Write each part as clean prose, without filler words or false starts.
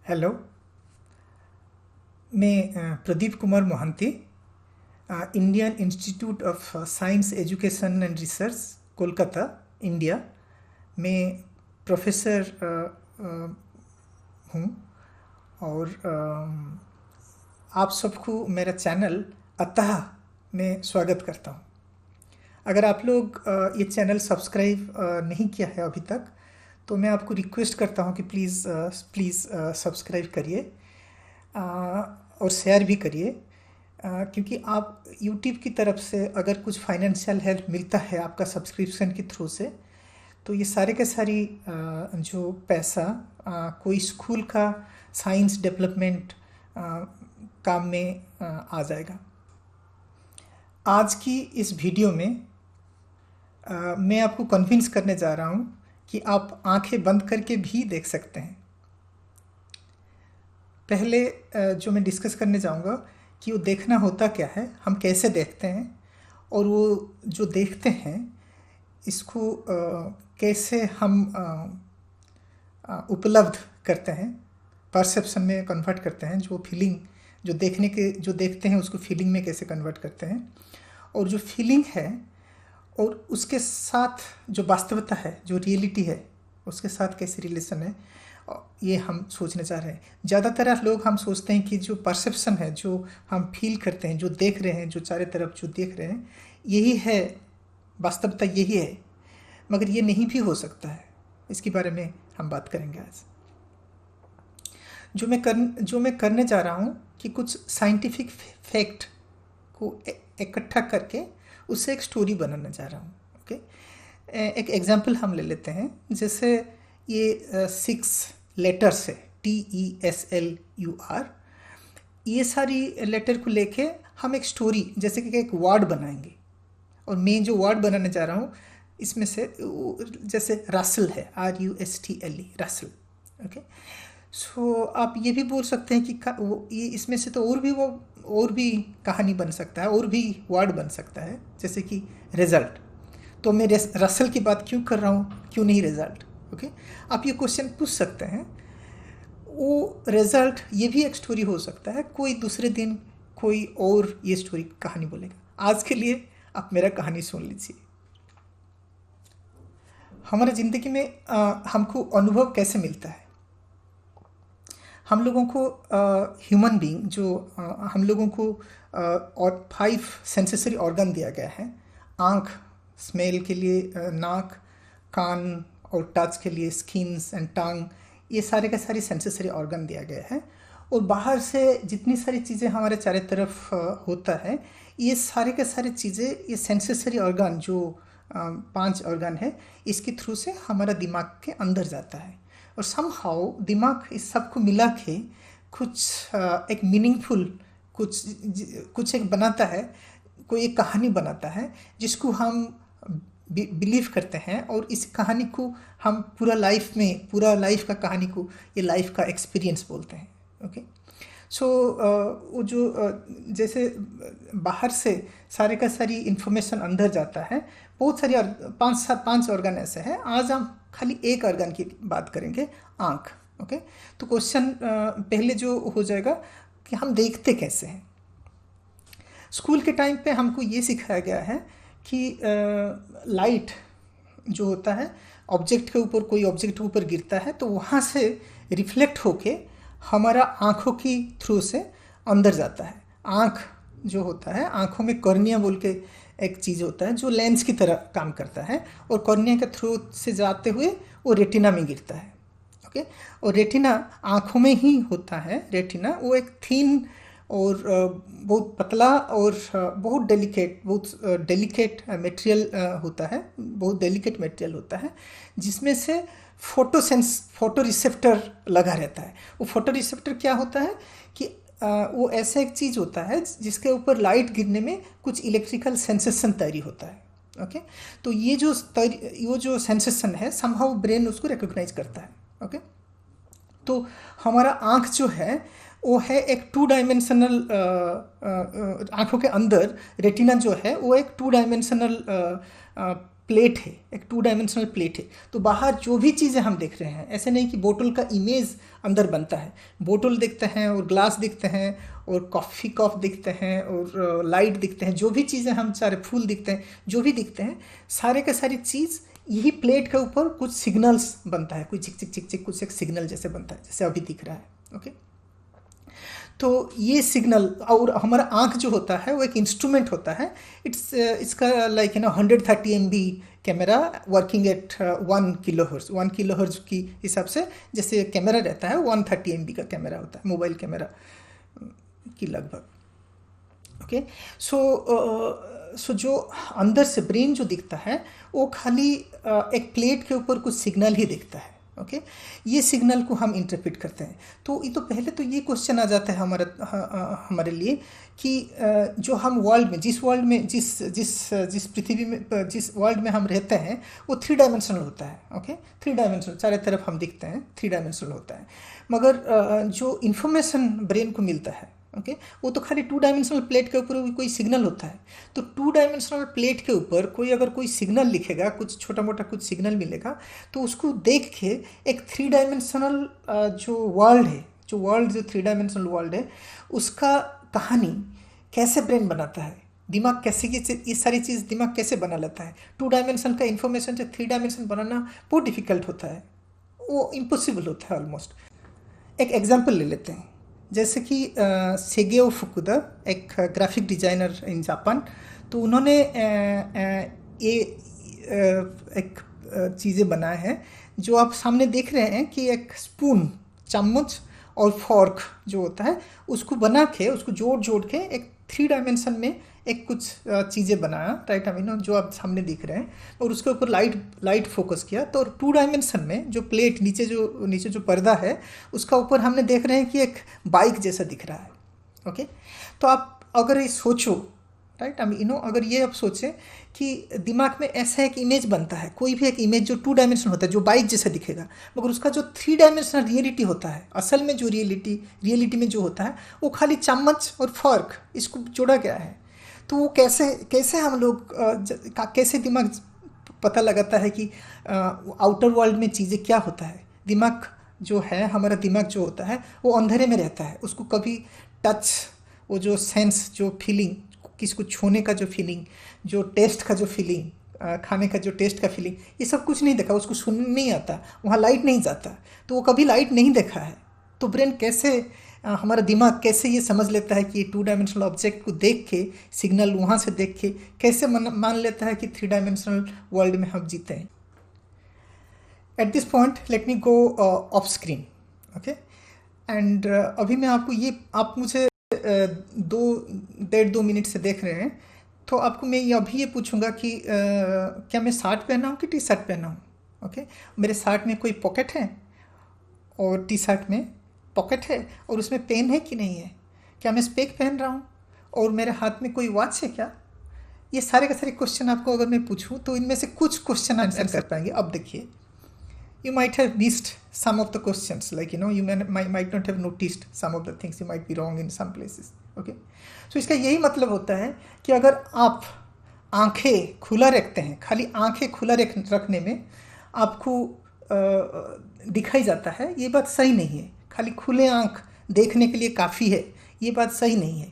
Hello. मैं Pradeep Kumar Mohanty, Indian institute of science education and research, Kolkata, India में professor हूँ। और आप सबको मेरा चैनल अतः में स्वागत करता हूँ। अगर आप लोग ये चैनल सब्सक्राइब नहीं किया है अभी तक, तो मैं आपको रिक्वेस्ट करता हूँ कि प्लीज़ सब्सक्राइब करिए और शेयर भी करिए, क्योंकि आप YouTube की तरफ से अगर कुछ फाइनेंशियल हेल्प मिलता है आपका सब्सक्रिप्शन के थ्रू से, तो ये सारे के सारी जो पैसा कोई स्कूल का साइंस डेवलपमेंट काम में आ जाएगा। आज की इस वीडियो में मैं आपको कन्विंस करने जा रहा हूँ कि आप आंखें बंद करके भी देख सकते हैं। पहले जो मैं डिस्कस करने जाऊँगा कि वो देखना होता क्या है, हम कैसे देखते हैं, और वो जो देखते हैं इसको कैसे हम उपलब्ध करते हैं, परसेप्शन में कन्वर्ट करते हैं, जो फीलिंग जो देखते हैं उसको फीलिंग में कैसे कन्वर्ट करते हैं, और जो फीलिंग है और उसके साथ जो वास्तवता है, जो रियलिटी है, उसके साथ कैसे रिलेशन है, ये हम सोचने जा रहे हैं। ज़्यादातर लोग हम सोचते हैं कि जो परसेप्शन है, जो हम फील करते हैं, जो देख रहे हैं, जो चारों तरफ जो देख रहे हैं, यही है वास्तवता, यही है। मगर ये नहीं भी हो सकता है। इसके बारे में हम बात करेंगे आज। जो मैं करने जा रहा हूँ कि कुछ साइंटिफिक फैक्ट को इकट्ठा करके उससे एक स्टोरी बनाने जा रहा हूँ। ओके, एक एग्जांपल हम ले लेते हैं। जैसे ये 6 लेटर्स है, TESLUR। ये सारी लेटर को लेके हम एक स्टोरी, जैसे कि एक वर्ड बनाएंगे। और मैं जो वर्ड बनाने जा रहा हूँ इसमें से जैसे रसल है, RUSTLE, रसल। ओके, सो आप ये भी बोल सकते हैं कि ये इसमें से तो और भी कहानी बन सकता है, और भी वर्ड बन सकता है, जैसे कि रिजल्ट। तो मैं रसल की बात क्यों कर रहा हूँ, क्यों नहीं रिजल्ट? ओके, आप ये क्वेश्चन पूछ सकते हैं। वो रिजल्ट ये भी एक स्टोरी हो सकता है, कोई दूसरे दिन कोई और ये स्टोरी कहानी बोलेगा। आज के लिए आप मेरा कहानी सुन लीजिए। हमारे ज़िंदगी में हमको अनुभव कैसे मिलता है? हम लोगों को ह्यूमन बीइंग हम लोगों को और 5 सेंसेसरी ऑर्गन दिया गया है। आँख स्मेल के लिए, नाक, कान और टच के लिए स्किन्स एंड टंग, ये सारे का सारी सेंसेसरी ऑर्गन दिया गया है। और बाहर से जितनी सारी चीज़ें हमारे चारों तरफ होता है, ये सारे के सारी चीज़ें, ये सेंसेसरी ऑर्गन जो 5 ऑर्गन है, इसके थ्रू से हमारा दिमाग के अंदर जाता है। और समहाउ दिमाग इस सब को मिला के कुछ एक मीनिंगफुल कुछ एक बनाता है, कोई एक कहानी बनाता है जिसको हम बिलीव करते हैं। और इस कहानी को हम पूरा लाइफ का कहानी को, ये लाइफ का एक्सपीरियंस बोलते हैं। ओके, सो वो जो जैसे बाहर से सारे का सारी इंफॉर्मेशन अंदर जाता है। बहुत सारी 5 ऑर्गन ऐसे हैं। आज हम खाली एक ऑर्गन की बात करेंगे, आँख। ओके, तो क्वेश्चन पहले जो हो जाएगा कि हम देखते कैसे हैं। स्कूल के टाइम पे हमको ये सिखाया गया है कि लाइट जो होता है, कोई ऑब्जेक्ट के ऊपर गिरता है तो वहाँ से रिफ्लेक्ट होके हमारा आँखों की थ्रू से अंदर जाता है। आँख जो होता है, आँखों में कॉर्निया बोल के एक चीज़ होता है जो लेंस की तरह काम करता है, और कॉर्निया के थ्रू से जाते हुए वो रेटिना में गिरता है। ओके, और रेटिना आँखों में ही होता है। रेटिना वो एक थिन और बहुत पतला और बहुत डेलिकेट मटेरियल होता है, बहुत डेलिकेट मटेरियल होता है, जिसमें से फोटो रिसेप्टर लगा रहता है। वो फोटो रिसेप्टर क्या होता है कि वो ऐसा एक चीज़ होता है जिसके ऊपर लाइट गिरने में कुछ इलेक्ट्रिकल सेंसेशन तैयारी होता है। ओके, तो ये जो सेंसेशन है, समहाउ ब्रेन उसको रिकॉग्नाइज करता है। ओके, तो हमारा आँख जो है वो है एक 2 डायमेंशनल, आँखों के अंदर रेटिना जो है वो एक 2 डायमेंशनल प्लेट है, एक 2 डायमेंशनल प्लेट है। तो बाहर जो भी चीज़ें हम देख रहे हैं, ऐसे नहीं कि बोतल का इमेज अंदर बनता है। बोतल दिखते हैं और ग्लास दिखते हैं और कॉफ़ी कप दिखते हैं और लाइट दिखते हैं, जो भी चीज़ें हम सारे फूल दिखते हैं, जो भी दिखते हैं, सारे के सारी चीज़ यही प्लेट के ऊपर कुछ सिग्नल्स बनता है, कुछ चिक चिक चिक चिक कुछ एक सिग्नल जैसे बनता है, जैसे अभी दिख रहा है। ओके, तो ये सिग्नल, और हमारा आँख जो होता है वो एक इंस्ट्रूमेंट होता है। इसका like 130 MB camera working at 1 kilohertz, 1 kilohertz की हिसाब से जैसे कैमरा रहता है 130 MB का कैमरा होता है, मोबाइल कैमरा की लगभग। ओके, सो जो अंदर से ब्रेन जो दिखता है वो खाली एक प्लेट के ऊपर कुछ सिग्नल ही दिखता है। ओके, ये सिग्नल को हम इंटरप्रेट करते हैं। तो ये तो पहले तो ये क्वेश्चन आ जाता है हमारे लिए कि जो हम वर्ल्ड में, जिस वर्ल्ड में, जिस पृथ्वी में, जिस वर्ल्ड में हम रहते हैं वो 3 डायमेंशनल होता है। ओके, 3 डायमेंशनल, चारों तरफ हम दिखते हैं, 3 डायमेंशनल होता है। मगर जो इन्फॉर्मेशन ब्रेन को मिलता है, ओके, वो तो खाली 2 डायमेंशनल प्लेट के ऊपर कोई सिग्नल होता है। तो 2 डायमेंशनल प्लेट के ऊपर अगर कोई सिग्नल लिखेगा, कुछ छोटा मोटा कुछ सिग्नल मिलेगा, तो उसको देख के एक 3 डायमेंशनल जो वर्ल्ड है, जो 3 डायमेंशनल वर्ल्ड है, उसका कहानी कैसे ब्रेन बनाता है, दिमाग कैसे ये सारी चीज़ दिमाग कैसे बना लेता है। 2 डायमेंशन का इन्फॉर्मेशन से 3 डायमेंशन बनाना बहुत डिफिकल्ट होता है, वो इम्पॉसिबल होता है ऑलमोस्ट। एक एग्जाम्पल ले लेते हैं, जैसे कि सेगेओ फुकुदा, एक ग्राफिक डिज़ाइनर इन जापान, तो उन्होंने ये एक चीज़ें बनाए हैं जो आप सामने देख रहे हैं कि एक स्पून, चम्मच और फॉर्क जो होता है उसको बना के, उसको जोड़ के एक 3 डायमेंशन में एक कुछ चीज़ें बनाया, राइट, जो आप सामने दिख रहे हैं, और उसके ऊपर लाइट फोकस किया। तो 2 डायमेंशन में जो प्लेट नीचे जो पर्दा है उसका ऊपर हमने देख रहे हैं कि एक बाइक जैसा दिख रहा है। ओके, तो आप अगर ये सोचो, राइट, अगर ये आप सोचें कि दिमाग में ऐसा एक इमेज बनता है, कोई भी एक इमेज जो 2 डायमेंशन होता है, जो बाइक जैसा दिखेगा, मगर उसका जो 3 डायमेंशनल रियलिटी होता है, असल में जो रियलिटी में जो होता है वो खाली चम्मच और फॉर्क, इसको जोड़ा गया है। तो वो कैसे हम लोग कैसे दिमाग पता लगाता है कि आउटर वर्ल्ड में चीज़ें क्या होता है। दिमाग जो है, हमारा दिमाग जो होता है वो अंधेरे में रहता है, उसको कभी टच, वो जो सेंस, जो फीलिंग, किसको छूने का जो फीलिंग, जो टेस्ट का जो फीलिंग, खाने का जो टेस्ट का फीलिंग, ये सब कुछ नहीं देखा, उसको सुन नहीं आता, वहाँ लाइट नहीं जाता, तो वो कभी लाइट नहीं देखा है। तो ब्रेन कैसे, हमारा दिमाग कैसे ये समझ लेता है कि ये 2 डायमेंशनल ऑब्जेक्ट को देख के, सिग्नल वहाँ से देख के कैसे मान लेता है कि 3 डायमेंशनल वर्ल्ड में हम जीते हैं। At this point let me go of screen. Okay, and अभी मैं आपको ये, आप मुझे 1.5-2 मिनट से देख रहे हैं, तो आपको मैं अभी ये पूछूंगा कि क्या मैं शर्ट पहना हूँ कि टी शर्ट पहना हूँ। ओके, मेरे शर्ट में कोई पॉकेट है और टी शर्ट में पॉकेट है, और उसमें पेन है कि नहीं है, क्या मैं स्पेक पहन रहा हूँ, और मेरे हाथ में कोई वॉच है क्या। ये सारे के सारे क्वेश्चन आपको अगर मैं पूछूँ तो इनमें से कुछ क्वेश्चन आंसर कर पाएंगे। अब देखिए, you might have missed some of the questions, like you might not have noticed some of the things, you might be wrong in some places. Okay, so इसका यही मतलब होता है कि अगर आप आंखें खुला रखते हैं, खाली आंखें खुला रखने में आपको दिखाई जाता है, ये बात सही नहीं है। खाली खुले आंख देखने के लिए काफ़ी है, ये बात सही नहीं है।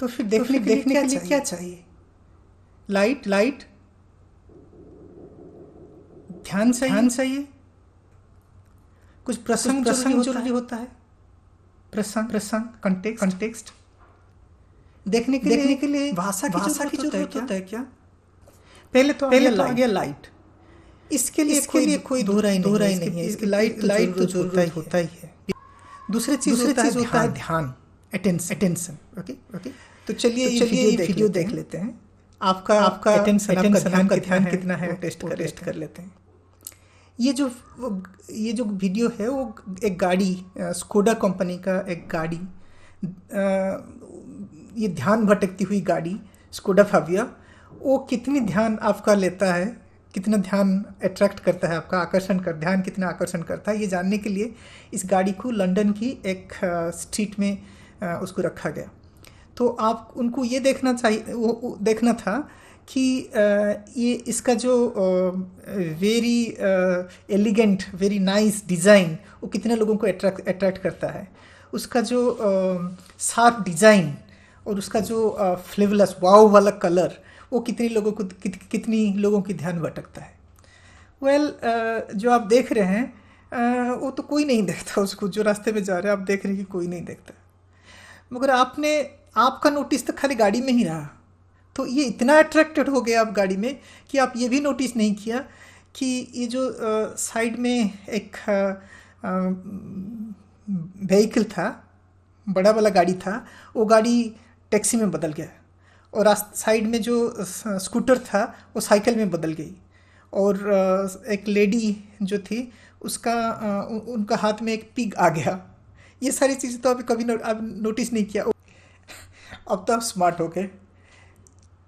तो फिर देखने के लिए क्या चाहिए? लाइट, ध्यान चाहिए, कुछ प्रसंग जरूरी होता है, प्रसंग, कंटेक्स्ट। देखने के लिए भाषा की जरूरत होता है क्या? पहले तो आ गया लाइट। इसके लिए कोई दो राय नहीं है, इसकी लाइट तो जरूरत होता ही है। दूसरी चीज होता है ध्यान, अटेंशन। ओके, तो चलिए ये वीडियो देख लेते हैं। आपका अटेंशन, आपका ध्यान कितना है, टेस्ट कर लेते हैं। ये जो वीडियो है वो एक गाड़ी, स्कोडा कंपनी का एक गाड़ी, ये ध्यान भटकती हुई गाड़ी स्कोडा फाबिया, वो कितनी ध्यान आपका लेता है, कितना ध्यान अट्रैक्ट करता है, आपका ध्यान कितना आकर्षण करता है, ये जानने के लिए इस गाड़ी को लंदन की एक स्ट्रीट में उसको रखा गया। तो आप उनको ये देखना था कि ये इसका जो very elegant, very nice design वो कितने लोगों को अट्रैक्ट करता है। उसका जो शार्प डिज़ाइन और उसका जो फ्लेवरलेस वाव वाला कलर वो कितनी लोगों को कितनी लोगों की ध्यान भटकता है। वेल जो आप देख रहे हैं वो तो कोई नहीं देखता उसको, जो रास्ते में जा रहे हैं आप देख रहे हैं कि कोई नहीं देखता, मगर आपका नोटिस तो खाली गाड़ी में ही रहा। तो ये इतना अट्रैक्टेड हो गया आप गाड़ी में कि आप ये भी नोटिस नहीं किया कि ये जो साइड में एक व्हीकल था, बड़ा वाला गाड़ी था, वो गाड़ी टैक्सी में बदल गया, और साइड में जो स्कूटर था वो साइकिल में बदल गई, और एक लेडी जो थी उसका उनका हाथ में एक पिग आ गया। ये सारी चीज़ें तो अभी कभी आप नोटिस नहीं किया। अब तो आप स्मार्ट हो गए।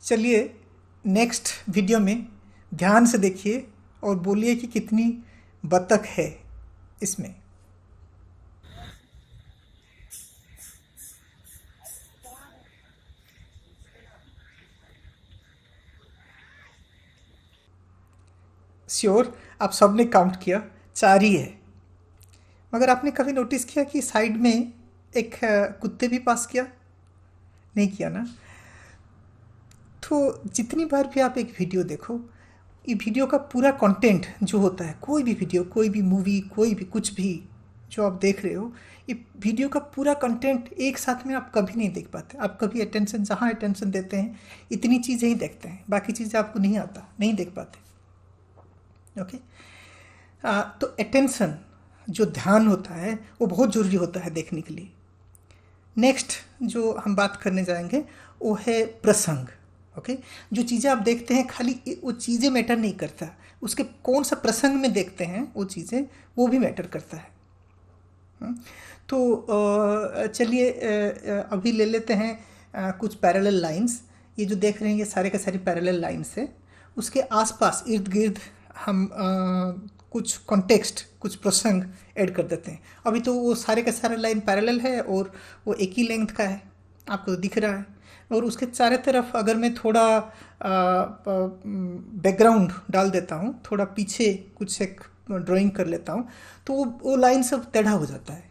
चलिए नेक्स्ट वीडियो में ध्यान से देखिए और बोलिए कि कितनी बतख है इसमें। श्योर आप सबने काउंट किया 4 ही है, मगर आपने कभी नोटिस किया कि साइड में एक कुत्ते भी पास किया? नहीं किया ना। तो जितनी बार भी आप एक वीडियो देखो, ये वीडियो का पूरा कंटेंट जो होता है, कोई भी वीडियो, कोई भी मूवी, कोई भी कुछ भी जो आप देख रहे हो, ये वीडियो का पूरा कंटेंट एक साथ में आप कभी नहीं देख पाते। आप कभी अटेंशन, जहाँ अटेंशन देते हैं इतनी चीज़ें ही देखते हैं, बाकी चीज़ें आपको नहीं आता, नहीं देख पाते। ओके। तो अटेंशन, जो ध्यान होता है वो बहुत ज़रूरी होता है देखने के लिए। नेक्स्ट जो हम बात करने जाएंगे वो है प्रसंग। ओके। जो चीज़ें आप देखते हैं खाली वो चीज़ें मैटर नहीं करता, उसके कौन सा प्रसंग में देखते हैं वो चीज़ें, वो भी मैटर करता है। तो चलिए अभी ले लेते हैं कुछ पैरेलल लाइंस। ये जो देख रहे हैं ये सारे के सारे पैरेलल लाइंस है। उसके आसपास इर्द गिर्द हम कुछ कॉन्टेक्स्ट, कुछ प्रसंग ऐड कर देते हैं। अभी तो वो सारे का सारे लाइन पैरेलल है और वो एक ही लेंथ का है, आपको दिख रहा है। और उसके चारों तरफ अगर मैं थोड़ा बैकग्राउंड डाल देता हूँ, थोड़ा पीछे कुछ एक ड्राइंग कर लेता हूँ, तो वो लाइन सब टेढ़ा हो जाता है।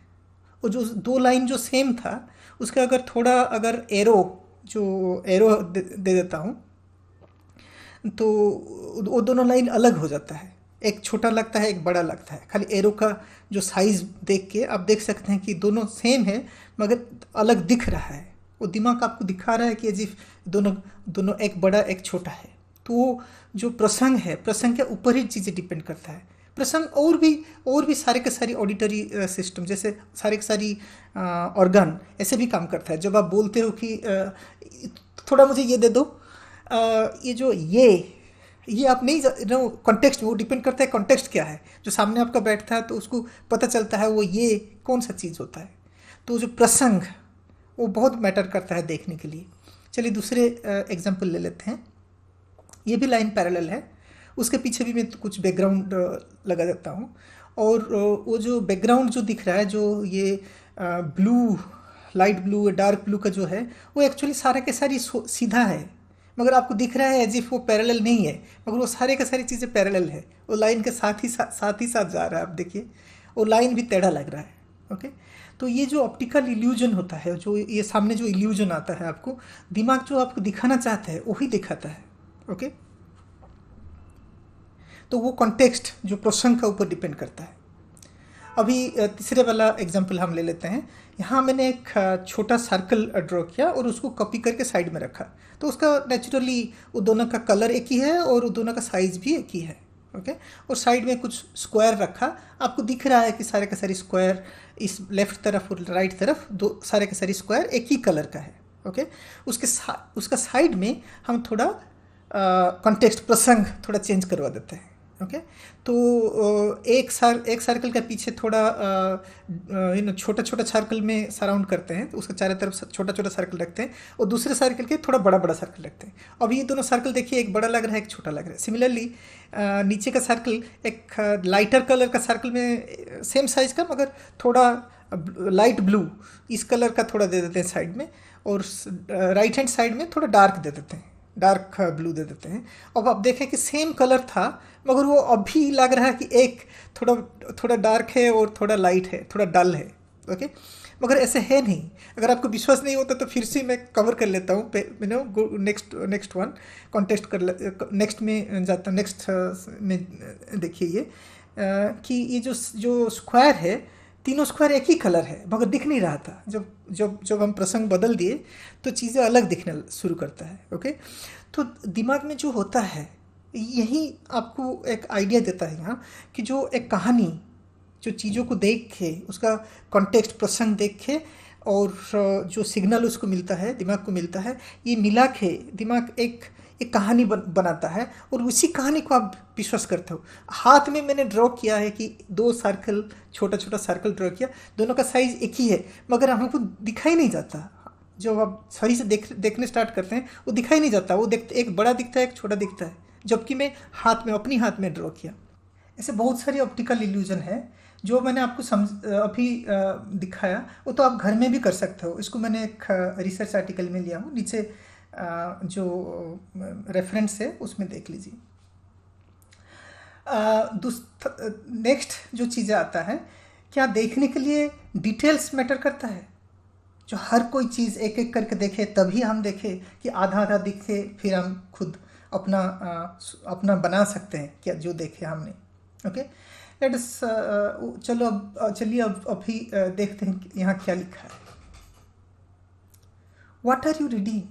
वो जो 2 लाइन जो सेम था उसका अगर थोड़ा एरो दे देता हूँ तो वो दोनों लाइन अलग हो जाता है। एक छोटा लगता है, एक बड़ा लगता है। खाली एरो का जो साइज़ देख के आप देख सकते हैं कि दोनों सेम है मगर अलग दिख रहा है। वो दिमाग आपको दिखा रहा है कि अजीब दोनों एक बड़ा एक छोटा है। तो वो जो प्रसंग है, प्रसंग के ऊपर ही चीज़ें डिपेंड करता है। प्रसंग और भी सारे के सारी ऑडिटरी सिस्टम, जैसे सारे के सारी ऑर्गन ऐसे भी काम करता है। जब आप बोलते हो कि थोड़ा मुझे ये दे दो, ये जो ये आप नहीं कॉन्टेक्स्ट, वो डिपेंड करता है कॉन्टेक्स्ट क्या है। जो सामने आपका बैठता है तो उसको पता चलता है वो ये कौन सा चीज़ होता है। तो जो प्रसंग वो बहुत मैटर करता है देखने के लिए। चलिए दूसरे एग्जांपल ले लेते हैं। ये भी लाइन पैरेलल है, उसके पीछे भी मैं कुछ बैकग्राउंड लगा देता हूँ। और वो जो बैकग्राउंड जो दिख रहा है, जो ये blue, light blue, dark blue का जो है, वो एक्चुअली सारे के सारी सीधा है, मगर आपको दिख रहा है एज इफ वो पैरेलल नहीं है, मगर वो सारे के सारी चीज़ें पैरेलल है। वो लाइन के साथ ही साथ जा रहा है। आप देखिए वो लाइन भी टेढ़ा लग रहा है। ओके। तो ये जो ऑप्टिकल इल्यूजन होता है, जो ये सामने जो इल्यूजन आता है, आपको दिमाग जो आपको दिखाना चाहता है वही दिखाता है। ओके। तो वो कॉन्टेक्स्ट जो प्रसंग का ऊपर डिपेंड करता है। अभी तीसरे वाला एग्जाम्पल हम ले लेते हैं। यहाँ मैंने एक छोटा सर्कल ड्रॉ किया और उसको कॉपी करके साइड में रखा। तो उसका नेचुरली वो दोनों का कलर एक ही है और वो दोनों का साइज़ भी एक ही है। ओके। और साइड में कुछ स्क्वायर रखा। आपको दिख रहा है कि सारे का सारी स्क्वायर, इस लेफ्ट तरफ और राइट तरफ दो सारे का सारी स्क्वायर एक ही कलर का है। ओके। उसका साइड में हम थोड़ा कॉन्टेक्स्ट, प्रसंग थोड़ा चेंज करवा देते हैं। ओके। तो एक सर्कल के पीछे थोड़ा छोटा छोटा सर्कल में सराउंड करते हैं, तो उसके चारों तरफ छोटा छोटा सर्कल रखते हैं, और दूसरे सर्कल के थोड़ा बड़ा बड़ा सर्कल रखते हैं। अब ये दोनों सर्कल देखिए, एक बड़ा लग रहा है, एक छोटा लग रहा है। सिमिलरली नीचे का सर्कल एक लाइटर कलर का सर्कल में सेम साइज का, मगर थोड़ा लाइट ब्लू इस कलर का थोड़ा दे देते हैं साइड में, और राइट हैंड साइड में थोड़ा डार्क दे देते हैं। डार्क ब्लू दे देते हैं। अब आप देखें कि सेम कलर था, मगर वो अभी लग रहा है कि एक थोड़ा थोड़ा डार्क है और थोड़ा लाइट है, थोड़ा डल है। ओके, मगर ऐसे है नहीं। अगर आपको विश्वास नहीं होता तो फिर से मैं कवर कर लेता हूँ, next next one contest next में जाता हूँ। नेक्स्ट में देखिए ये कि ये जो स्क्वायर है, तीनों स्क्वायर एक ही कलर है मगर दिख नहीं रहा था। जब जब जब हम प्रसंग बदल दिए तो चीज़ें अलग दिखने शुरू करता है। ओके, तो दिमाग में जो होता है यही आपको एक आइडिया देता है यहाँ कि जो एक कहानी, जो चीज़ों को देख के उसका कॉन्टेक्स्ट प्रसंग देख के और जो सिग्नल उसको मिलता है, दिमाग को मिलता है, ये मिला के दिमाग एक कहानी बनाता है और उसी कहानी को आप विश्वास करते हो। हाथ में मैंने ड्रॉ किया है कि 2 सर्कल, छोटा छोटा सर्कल ड्रॉ किया, दोनों का साइज एक ही है मगर हमको दिखाई नहीं जाता। जब आप सही से देखने स्टार्ट करते हैं वो दिखाई नहीं जाता, वो देखते एक बड़ा दिखता है एक छोटा दिखता है, जबकि मैं अपनी हाथ में ड्रॉ किया। ऐसे बहुत सारी ऑप्टिकल इल्यूजन है जो मैंने आपको अभी दिखाया, वो तो आप घर में भी कर सकते हो। इसको मैंने एक रिसर्च आर्टिकल में लिया हूँ, नीचे जो रेफरेंस है उसमें देख लीजिए। नेक्स्ट जो चीज़ें आता है, क्या देखने के लिए डिटेल्स मैटर करता है? जो हर कोई चीज़ एक एक करके देखे तभी हम देखें कि आधा आधा दिखे, फिर हम खुद अपना बना सकते हैं क्या जो देखे हमने। ओके, लेट्स चलिए अब अभी देखते हैं कि यहाँ क्या लिखा है। What are you reading?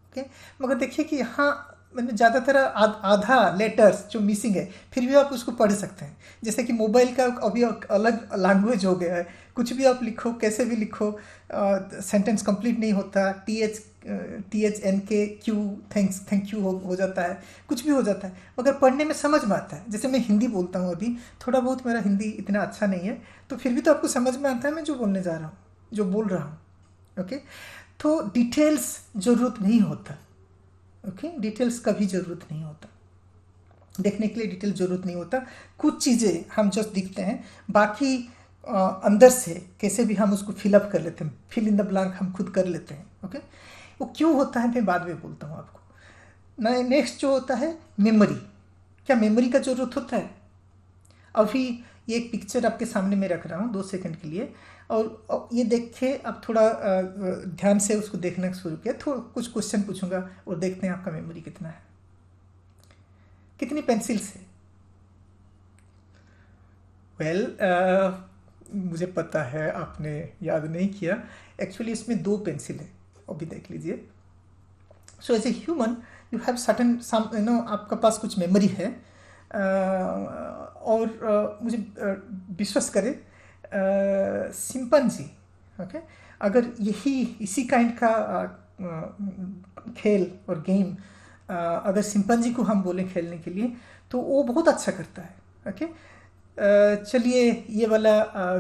Okay, मगर देखिए कि यहाँ मैंने ज़्यादातर आधा लेटर्स जो मिसिंग है, फिर भी आप उसको पढ़ सकते हैं। जैसे कि मोबाइल का अभी अलग लैंग्वेज हो गया है, कुछ भी आप लिखो, कैसे भी लिखो, सेंटेंस कंप्लीट नहीं होता। THNK थैंक यू हो जाता है, कुछ भी हो जाता है, मगर पढ़ने में समझ में आता है। जैसे मैं हिंदी बोलता हूँ, अभी थोड़ा बहुत मेरा हिंदी इतना अच्छा नहीं है, तो फिर भी तो आपको समझ में आता है मैं जो बोलने जा रहा हूँ, जो बोल रहा हूँ। ओके, तो डिटेल्स ज़रूरत नहीं होता। ओके, डिटेल्स का भी ज़रूरत नहीं होता, देखने के लिए डिटेल ज़रूरत नहीं होता। कुछ चीज़ें हम जस्ट दिखते हैं, बाकी अंदर से कैसे भी हम उसको फिलअप कर लेते हैं, फिल इन द ब्लैंक हम खुद कर लेते हैं। ओके, वो क्यों होता है मैं बाद में बोलता हूँ आपको। नेक्स्ट जो होता है मेमोरी, क्या मेमोरी का ज़रूरत होता है? अभी ये एक पिक्चर आपके सामने मैं रख रहा हूँ 2 सेकंड के लिए, और ये देखे अब थोड़ा ध्यान से उसको देखना शुरू किया, थोड़ा कुछ क्वेश्चन पूछूंगा और देखते हैं आपका मेमोरी कितना है। कितनी पेंसिल्स है? मुझे पता है आपने याद नहीं किया, एक्चुअली इसमें 2 पेंसिल है, अभी देख लीजिए। So as a human you have certain आपका पास कुछ मेमोरी है, और मुझे विश्वास करें, चिंपैंजी, ओके, अगर इसी काइंड का खेल और गेम अगर चिंपैंजी को हम बोलें खेलने के लिए तो वो बहुत अच्छा करता है। ओके, चलिए ये वाला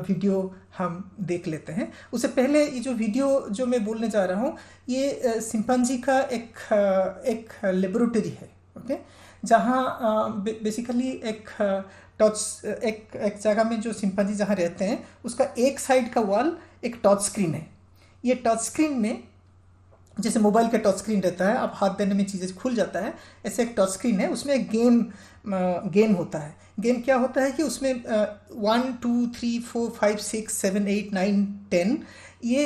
वीडियो हम देख लेते हैं। उससे पहले ये जो वीडियो जो मैं बोलने जा रहा हूँ, ये चिंपैंजी का एक लेबोरेटरी है। ओके, जहाँ बेसिकली एक जगह में जो चिंपैंजी जहाँ रहते हैं उसका एक साइड का वॉल एक टच स्क्रीन है। ये टच स्क्रीन में जैसे मोबाइल का टच स्क्रीन रहता है, आप हाथ देने में चीज़ें खुल जाता है, ऐसे एक टच स्क्रीन है, उसमें एक गेम होता है। गेम क्या होता है कि उसमें 1 2 3 4 5 6 7 8 9 10 ये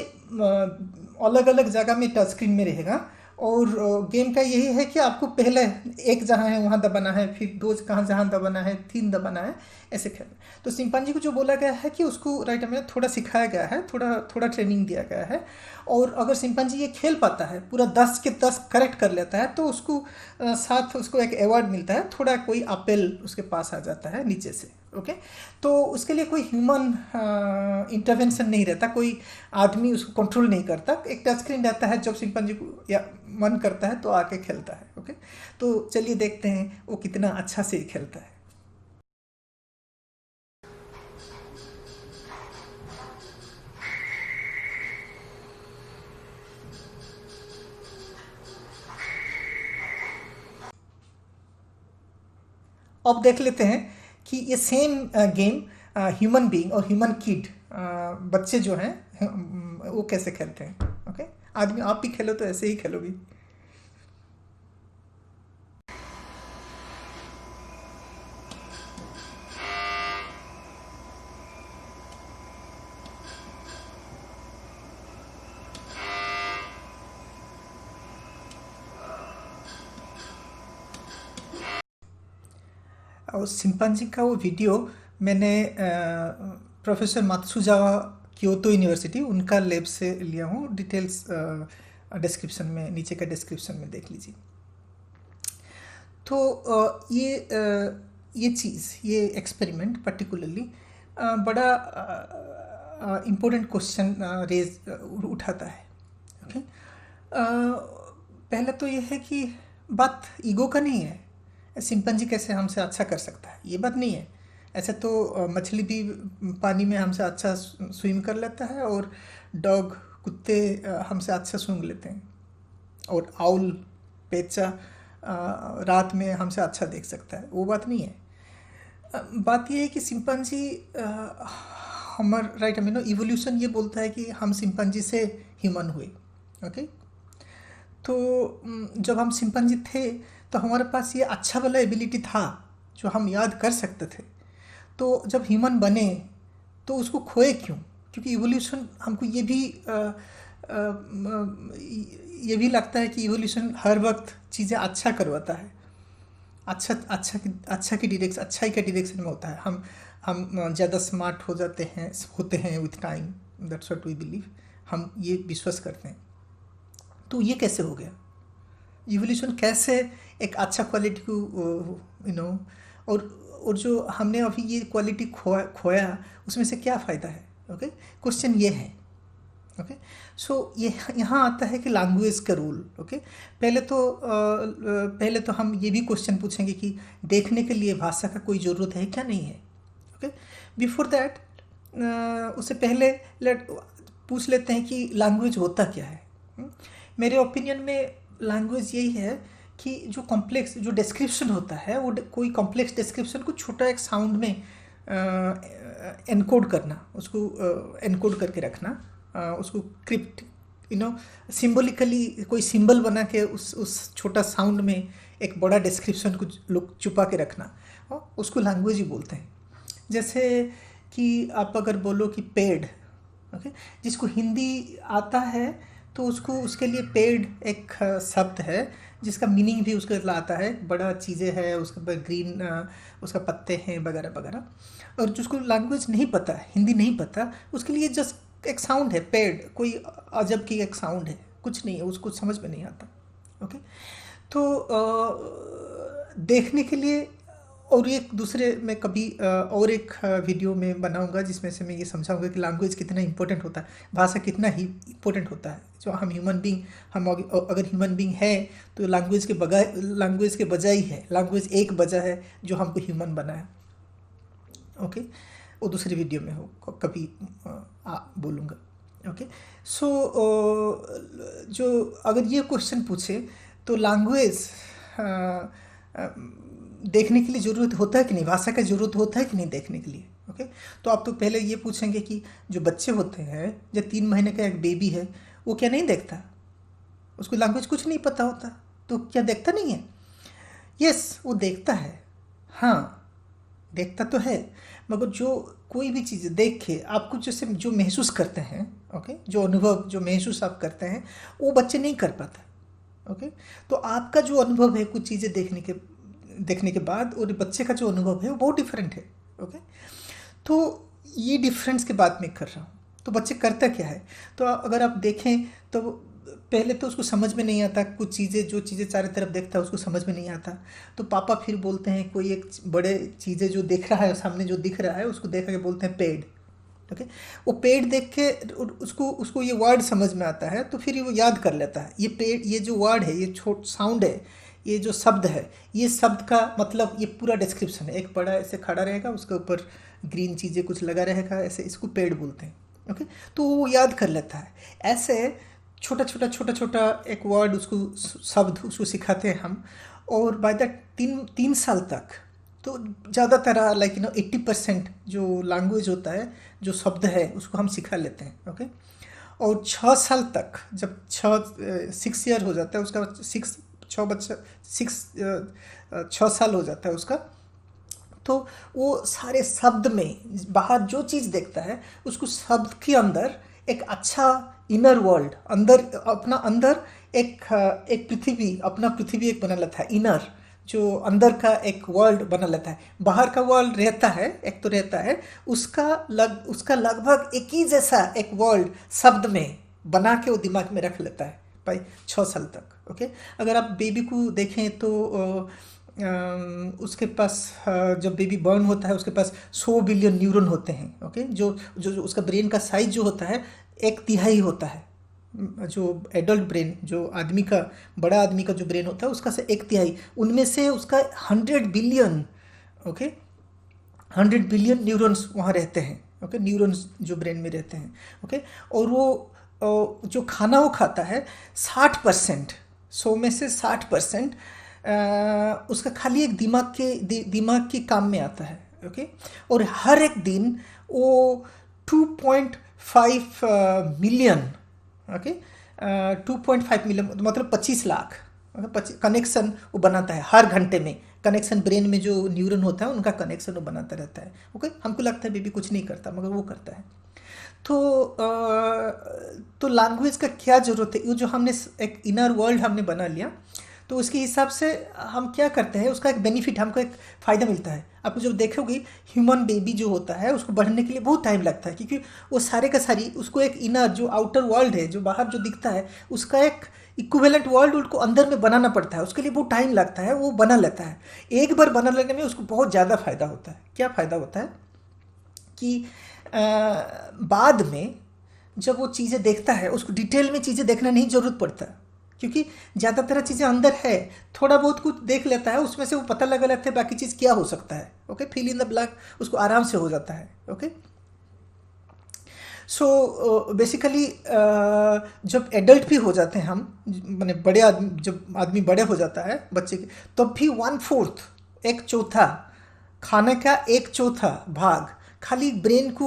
अलग अलग जगह में टच स्क्रीन में रहेगा। और गेम का यही है कि आपको पहले एक जहाँ है वहाँ दबाना है, फिर 2 जहाँ दबाना है, 3 दबाना है, ऐसे खेलना। तो चिंपैंजी को जो बोला गया है कि उसको राइट में थोड़ा सिखाया गया है, थोड़ा ट्रेनिंग दिया गया है, और अगर चिंपैंजी ये खेल पाता है, पूरा 10 के 10 करेक्ट कर लेता है, तो उसको साथ उसको एक अवार्ड मिलता है, थोड़ा कोई अपेल उसके पास आ जाता है नीचे से। ओके, तो उसके लिए कोई ह्यूमन इंटरवेंशन नहीं रहता, कोई आदमी उसको कंट्रोल नहीं करता, एक टच स्क्रीन रहता है, जब चिंपैंजी को या मन करता है तो आके खेलता है। ओके, तो चलिए देखते हैं वो कितना अच्छा से खेलता है। अब देख लेते हैं कि ये सेम गेम ह्यूमन बीइंग और ह्यूमन किड, बच्चे जो हैं वो कैसे खेलते हैं। ओके, आदमी आप भी खेलो तो ऐसे ही खेलोगी। और सिंपैंजी का वो वीडियो मैंने प्रोफेसर मात्सुजावा क्योतो यूनिवर्सिटी उनका लैब से लिया हूँ। डिटेल्स डिस्क्रिप्शन में, नीचे का डिस्क्रिप्शन में देख लीजिए। तो ये चीज़, ये एक्सपेरिमेंट पर्टिकुलरली बड़ा इम्पोर्टेंट क्वेश्चन उठाता है। ओके, पहले तो ये है कि बात ईगो का नहीं है। सिंपैंजी कैसे हमसे अच्छा कर सकता है, ये बात नहीं है। ऐसे तो मछली भी पानी में हमसे अच्छा स्विम कर लेता है, और डॉग, कुत्ते हमसे अच्छा सूंघ लेते हैं, और आउल, पेचा रात में हमसे अच्छा देख सकता है। वो बात नहीं है। बात ये है कि सिंपैंजी हमारा राइट हमें इवोल्यूशन ये बोलता है कि हम सिंपैंजी से ह्यूमन हुए। ओके, तो जब हम सिंपैंजी थे तो हमारे पास ये अच्छा वाला एबिलिटी था जो हम याद कर सकते थे। तो जब ह्यूमन बने तो उसको खोए क्यों? क्योंकि इवोल्यूशन हमको ये भी लगता है कि इवोल्यूशन हर वक्त चीज़ें अच्छा करवाता है, अच्छाई के डायरेक्शन में होता है। हम ज़्यादा स्मार्ट होते हैं with time. That's what we believe, हम ये विश्वास करते हैं। तो ये कैसे हो गया? इवोल्यूशन कैसे एक अच्छा क्वालिटी को और जो हमने अभी ये क्वालिटी खोया उसमें से क्या फ़ायदा है? ओके, क्वेश्चन ये है। ओके, सो ये यहाँ आता है कि लैंग्वेज का रोल। ओके, पहले तो हम ये भी क्वेश्चन पूछेंगे कि देखने के लिए भाषा का कोई ज़रूरत है क्या, नहीं है? ओके, बिफोर दैट उससे पहले पूछ लेते हैं कि लैंग्वेज होता क्या है। मेरे ओपिनियन में लैंग्वेज यही है कि जो डिस्क्रिप्शन होता है वो कोई कॉम्प्लेक्स डिस्क्रिप्शन को छोटा एक साउंड में एनकोड करना, उसको एनकोड करके रखना, उसको क्रिप्ट सिंबॉलिकली कोई सिंबल बना के उस छोटा साउंड में एक बड़ा डिस्क्रिप्शन को लोग छुपा के रखना, उसको लैंग्वेज ही बोलते हैं। जैसे कि आप अगर बोलो कि पेड़, ओके, जिसको हिंदी आता है तो उसके लिए पेड़ एक शब्द है जिसका मीनिंग भी उसका आता है, बड़ा चीज़ें है, उसके ऊपर ग्रीन उसका पत्ते हैं वगैरह वगैरह। और जिसको लैंग्वेज नहीं पता, हिंदी नहीं पता, उसके लिए जस्ट एक साउंड है पेड़, कोई अजब की एक साउंड है, कुछ नहीं है, उसको समझ में नहीं आता। ओके, तो देखने के लिए, और एक दूसरे में कभी और एक वीडियो में बनाऊंगा जिसमें से मैं ये समझाऊंगा कि लैंग्वेज कितना इंपॉर्टेंट होता है, भाषा कितना ही इंपॉर्टेंट होता है। जो हम अगर ह्यूमन बीइंग है तो लैंग्वेज के बजाय है, लैंग्वेज एक वजह है जो हमको ह्यूमन बनाया। ओके, वो दूसरी वीडियो में हो कभी बोलूँगा। ओके, सो जो अगर ये क्वेश्चन पूछे तो लैंग्वेज देखने के लिए ज़रूरत होता है कि नहीं, भाषा का ज़रूरत होता है कि नहीं देखने के लिए? ओके, तो आप तो पहले ये पूछेंगे कि जो बच्चे होते हैं, जो 3 महीने का एक बेबी है, वो क्या नहीं देखता? उसको लैंग्वेज कुछ नहीं पता होता, तो क्या देखता नहीं है? यस, वो देखता है, हाँ देखता तो है, मगर जो कोई भी चीज़ देख के आपको जैसे जो महसूस करते हैं, ओके, जो अनुभव जो महसूस आप करते हैं वो बच्चे नहीं कर पाते। ओके, तो आपका जो अनुभव है कुछ चीज़ें देखने के बाद और बच्चे का जो अनुभव है वो बहुत डिफरेंट है। ओके, तो ये डिफरेंस के बात मैं कर रहा हूँ। तो बच्चे करता क्या है, तो अगर आप देखें तो पहले तो उसको समझ में नहीं आता, कुछ चीज़ें जो चीज़ें चारों तरफ देखता है उसको समझ में नहीं आता, तो पापा फिर बोलते हैं कोई एक बड़े चीज़ें जो देख रहा है सामने, जो दिख रहा है उसको देख के बोलते हैं पेड़। ओके, वो पेड़ देख के उसको ये वर्ड समझ में आता है, तो फिर वो याद कर लेता है ये पेड़, ये जो वर्ड है, ये साउंड है, ये जो शब्द है, ये शब्द का मतलब ये पूरा डिस्क्रिप्शन है। एक बड़ा ऐसे खड़ा रहेगा, उसके ऊपर ग्रीन चीज़ें कुछ लगा रहेगा, ऐसे इसको पेड़ बोलते हैं। ओके, तो वो याद कर लेता है। ऐसे छोटा छोटा एक वर्ड, उसको शब्द उसको सिखाते हैं हम, और बाय द 3 साल तक तो ज़्यादातर 80% जो लैंग्वेज होता है, जो शब्द है, उसको हम सिखा लेते हैं। ओके, और 6 साल तक, जब 6 ईयर हो जाता है उसका, 6 साल हो जाता है उसका, तो वो सारे शब्द में बाहर जो चीज़ देखता है उसको शब्द के अंदर एक अच्छा इनर वर्ल्ड, अंदर एक पृथ्वी, अपना पृथ्वी एक बना लेता है इनर, जो अंदर का एक वर्ल्ड बना लेता है। बाहर का वर्ल्ड रहता है, एक तो रहता है, उसका लगभग एक ही जैसा एक वर्ल्ड शब्द में बना के वो दिमाग में रख लेता है भाई 6 साल तक। ओके, अगर आप बेबी को देखें तो उसके पास जब बेबी बर्न होता है उसके पास 100 बिलियन न्यूरॉन होते हैं। ओके, जो उसका ब्रेन का साइज जो होता है 1/3 होता है। जो एडल्ट ब्रेन, जो आदमी का, बड़ा आदमी का जो ब्रेन होता है उसका से 1/3, उनमें से उसका 100 बिलियन, ओके, 100 बिलियन न्यूरॉन्स वहाँ रहते हैं। ओके, न्यूरॉन्स जो ब्रेन में रहते हैं। ओके, और वो जो खाना वो खाता है 60%, 100 में से 60% उसका खाली एक दिमाग के काम में आता है। ओके, और हर एक दिन वो 2.5 मिलियन, ओके, 2.5 मिलियन मतलब 25 लाख कनेक्शन वो बनाता है हर घंटे में। कनेक्शन ब्रेन में जो न्यूरॉन होता है उनका कनेक्शन वो बनाता रहता है। ओके, हमको लगता है बेबी कुछ नहीं करता मगर वो करता है। तो लैंग्वेज का क्या ज़रूरत है? ये जो हमने एक इनर वर्ल्ड हमने बना लिया, तो उसके हिसाब से हम क्या करते हैं, उसका एक बेनिफिट, हमको एक फ़ायदा मिलता है। आप जब देखोगे ह्यूमन बेबी जो होता है उसको बढ़ने के लिए बहुत टाइम लगता है, क्योंकि वो सारे का सारी उसको एक इनर जो आउटर वर्ल्ड है, जो बाहर जो दिखता है, उसका एक इक्विवेलेंट वर्ल्ड उसको अंदर में बनाना पड़ता है। उसके लिए बहुत टाइम लगता है, वो बना लेता है। एक बार बना लेने में उसको बहुत ज़्यादा फ़ायदा होता है। क्या फ़ायदा होता है कि बाद में जब वो चीज़ें देखता है उसको डिटेल में चीज़ें देखना नहीं ज़रूरत पड़ता, क्योंकि ज़्यादातर चीज़ें अंदर है। थोड़ा बहुत कुछ देख लेता है, उसमें से वो पता लगा लेता है बाकी चीज़ क्या हो सकता है। Okay, fill in the blank उसको आराम से हो जाता है। ओके, सो बेसिकली जब एडल्ट भी हो जाते हैं हम, माने बड़े आदमी, जब आदमी बड़े हो जाता है बच्चे के, तब भी 1/4, 1/4 खाने का 1/4 भाग खाली ब्रेन को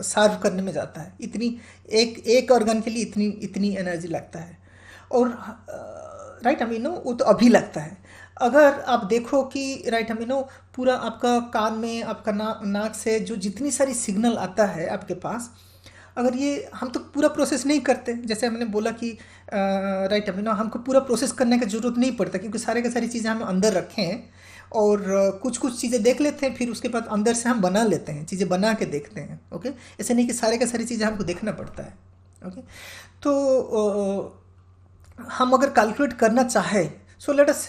सर्व करने में जाता है। इतनी एक ऑर्गन के लिए इतनी एनर्जी लगता है। और राइट अमीनो वो तो अभी लगता है। अगर आप देखो कि राइट अमीनो पूरा आपका कान में, आपका नाक से जो जितनी सारी सिग्नल आता है आपके पास, अगर ये हम तो पूरा प्रोसेस नहीं करते, जैसे हमने बोला कि राइट अमीनो हमको पूरा प्रोसेस करने की ज़रूरत नहीं पड़ता, क्योंकि सारे की सारी चीज़ें हम अंदर रखे हैं और कुछ कुछ चीज़ें देख लेते हैं, फिर उसके बाद अंदर से हम बना लेते हैं, चीज़ें बना के देखते हैं। ओके, ऐसे नहीं कि सारे का सारी चीज़ें हमको देखना पड़ता है। ओके, तो हम अगर कैलकुलेट करना चाहे, सो लेट अस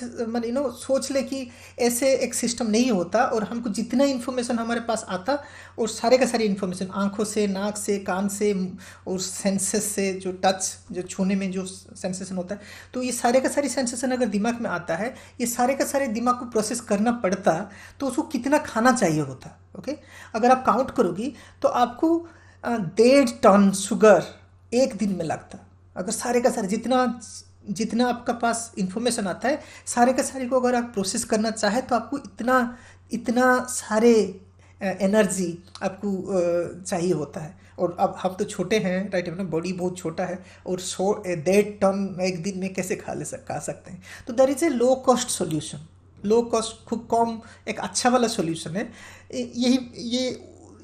सोच ले कि ऐसे एक सिस्टम नहीं होता, और हमको जितना इन्फॉर्मेशन हमारे पास आता, और सारे का सारी इन्फॉर्मेशन आँखों से, नाक से, कान से, और सेंसेस से, जो टच, जो छूने में जो सेंसेशन होता है, तो ये सारे का सारी सेंसेशन अगर दिमाग में आता है, ये सारे का सारे दिमाग को प्रोसेस करना पड़ता, तो उसको कितना खाना चाहिए होता। ओके, अगर आप काउंट करोगी तो आपको 1.5 टन शुगर एक दिन में लगता। अगर सारे का सारे जितना आपका पास इंफॉर्मेशन आता है, सारे का सारे को अगर आप प्रोसेस करना चाहे, तो आपको इतना सारे एनर्जी आपको चाहिए होता है। और अब हम तो छोटे हैं, राइट, अपना बॉडी बहुत छोटा है, और 1.5 टन एक दिन में कैसे खा सकते हैं? तो that is a low cost solution. Low cost, खूब कम, एक अच्छा वाला सोल्यूशन है।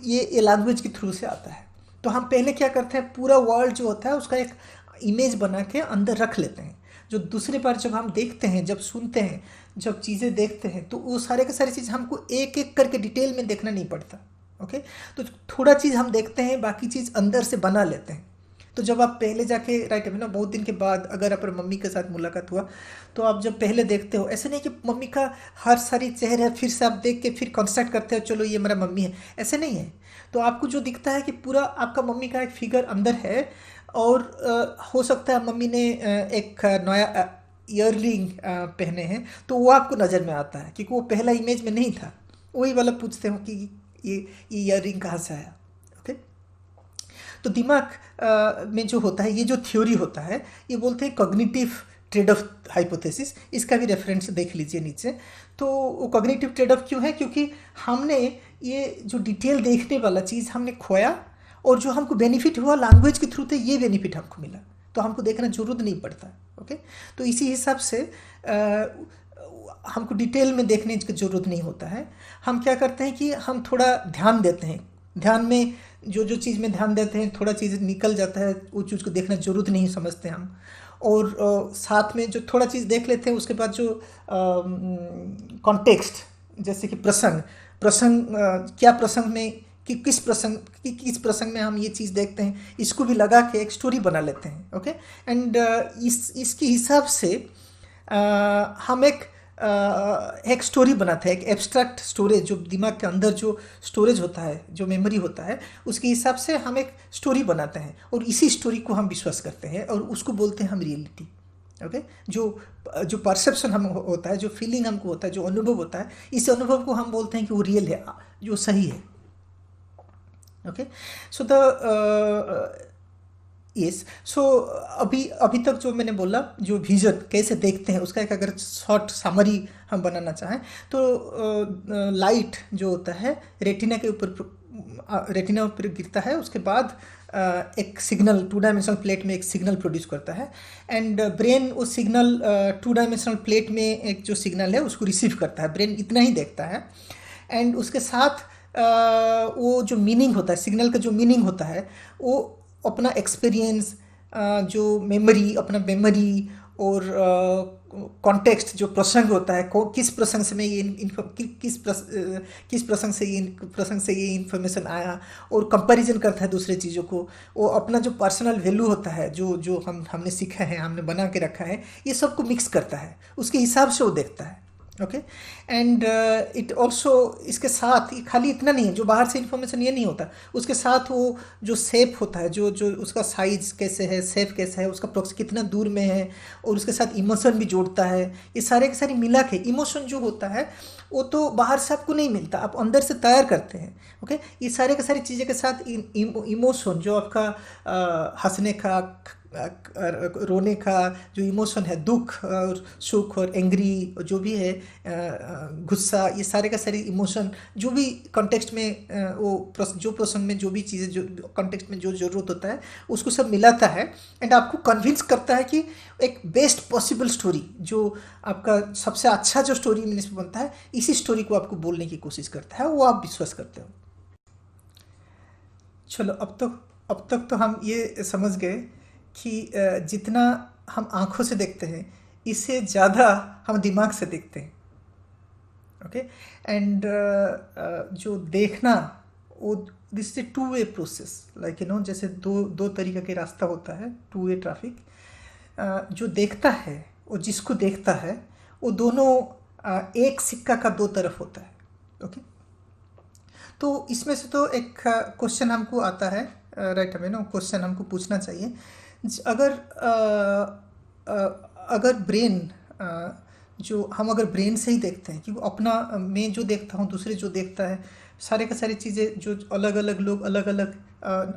ये लैंग्वेज के थ्रू से आता है। तो हम पहले क्या करते हैं, पूरा वर्ल्ड जो होता है उसका एक इमेज बना के अंदर रख लेते हैं, जो दूसरी बार जब हम देखते हैं, जब सुनते हैं, जब चीज़ें देखते हैं, तो वो सारे के सारी चीज़ हमको एक एक करके डिटेल में देखना नहीं पड़ता। ओके, तो थोड़ा चीज़ हम देखते हैं, बाकी चीज़ अंदर से बना लेते हैं। तो जब आप पहले जाके राइट है ना, बहुत दिन के बाद अगर आप मम्मी के साथ मुलाकात हुआ, तो आप जब पहले देखते हो, ऐसे नहीं कि मम्मी का हर सारी चेहरा फिर से आप देख के फिर कंस्ट्रक्ट करते हो, चलो ये मेरा मम्मी है, ऐसे नहीं है। तो आपको जो दिखता है कि पूरा आपका मम्मी का एक फिगर अंदर है, और हो सकता है मम्मी ने एक नया ईयररिंग पहने हैं, तो वो आपको नज़र में आता है, क्योंकि वो पहला इमेज में नहीं था। वही वाला पूछते हो कि ये ईयररिंग कहाँ से आया। ओके, तो दिमाग में जो होता है, ये जो थ्योरी होता है, ये बोलते हैं कॉग्निटिव ट्रेड ऑफ हाइपोथेसिस। इसका भी रेफरेंस देख लीजिए नीचे। तो वो कॉग्निटिव ट्रेड ऑफ क्यों है? क्योंकि हमने ये जो डिटेल देखने वाला चीज़ हमने खोया, और जो हमको बेनिफिट हुआ लैंग्वेज के थ्रू, तो ये बेनिफिट हमको मिला, तो हमको देखना जरूरत नहीं पड़ता। ओके, तो इसी हिसाब से हमको डिटेल में देखने की ज़रूरत नहीं होता है। हम क्या करते हैं कि हम थोड़ा ध्यान देते हैं, ध्यान में जो चीज़ में ध्यान देते हैं, थोड़ा चीज़ निकल जाता है, वो चीज़ को देखना ज़रूरत नहीं समझते हम। और साथ में जो थोड़ा चीज़ देख लेते हैं, उसके बाद जो कॉन्टेक्स्ट, जैसे कि प्रसंग प्रसंग क्या प्रसंग में किस प्रसंग में हम ये चीज़ देखते हैं, इसको भी लगा के एक स्टोरी बना लेते हैं। ओके, एंड इसके हिसाब से हम एक स्टोरी बनाते हैं, एक एब्स्ट्रैक्ट स्टोरेज, जो दिमाग के अंदर जो स्टोरेज होता है, जो मेमोरी होता है, उसके हिसाब से हम एक स्टोरी बनाते हैं और इसी स्टोरी को हम विश्वास करते हैं और उसको बोलते हैं हम रियलिटी। ओके, जो परसेप्शन हम होता है, जो फीलिंग हमको होता है, जो अनुभव होता है, इस अनुभव को हम बोलते हैं कि वो रियल है, जो सही है। ओके, सो यस, सो अभी तक जो मैंने बोला, जो विजन कैसे देखते हैं, उसका एक अगर शॉर्ट समरी हम बनाना चाहें तो लाइट जो होता है रेटिना के ऊपर गिरता है, उसके बाद एक सिग्नल 2 डायमेंशनल प्लेट में एक सिग्नल प्रोड्यूस करता है, एंड ब्रेन उस सिग्नल 2 डायमेंशनल प्लेट में एक जो सिग्नल है उसको रिसीव करता है। ब्रेन इतना ही देखता है, एंड उसके साथ वो जो मीनिंग होता है, सिग्नल का जो मीनिंग होता है, वो अपना एक्सपीरियंस, जो अपना मेमोरी और कॉन्टेक्स्ट, जो प्रसंग होता है, किस प्रसंग से मैं किस प्रसंग से ये इन्फॉर्मेशन आया, और कंपैरिजन करता है दूसरे चीज़ों को। वो अपना जो पर्सनल वैल्यू होता है, जो हमने सीखा है, हमने बना के रखा है, ये सब को मिक्स करता है, उसके हिसाब से वो देखता है। ओके, एंड इट ऑल्सो, इसके साथ खाली इतना नहीं है, जो बाहर से इन्फॉर्मेशन ये नहीं होता, उसके साथ वो जो शेप होता है, जो उसका साइज कैसे है, शेप कैसा है, उसका प्रोक्स कितना दूर में है, और उसके साथ इमोशन भी जोड़ता है। ये सारे के सारे मिला के इमोशन जो होता है वो तो बाहर से आपको नहीं मिलता, आप अंदर से तैयार करते हैं। ओके, ये सारे के सारी चीज़ें के साथ इमोशन, जो आपका हंसने का, रोने का जो इमोशन है, दुख और सुख और एंग्री, जो भी है, गुस्सा, ये सारे का सारे इमोशन जो भी कॉन्टेक्स्ट में जो प्रसंग में जो भी चीज़ें जो कॉन्टेक्स्ट में जो ज़रूरत होता है, उसको सब मिलाता है, एंड आपको कन्विंस करता है कि एक बेस्ट पॉसिबल स्टोरी, जो आपका सबसे अच्छा जो स्टोरी में बनता है, इसी स्टोरी को आपको बोलने की कोशिश करता है, वो आप विश्वास करते हो। चलो, अब तक तो हम ये समझ गए कि जितना हम आँखों से देखते हैं, इससे ज़्यादा हम दिमाग से देखते हैं। ओके, एंड जो देखना, वो this is 2 way process, like जैसे दो तरीके के रास्ता होता है, 2 वे ट्रैफिक। जो देखता है और जिसको देखता है, वो दोनों एक सिक्का का 2 तरफ होता है। ओके, तो इसमें से तो एक क्वेश्चन हमको आता है, राइट, हमें क्वेश्चन हमको पूछना चाहिए। अगर ब्रेन, अगर ब्रेन से ही देखते हैं कि वो अपना, मैं जो देखता हूँ, दूसरे जो देखता है, सारे का सारी चीज़ें जो अलग अलग लोग अलग अलग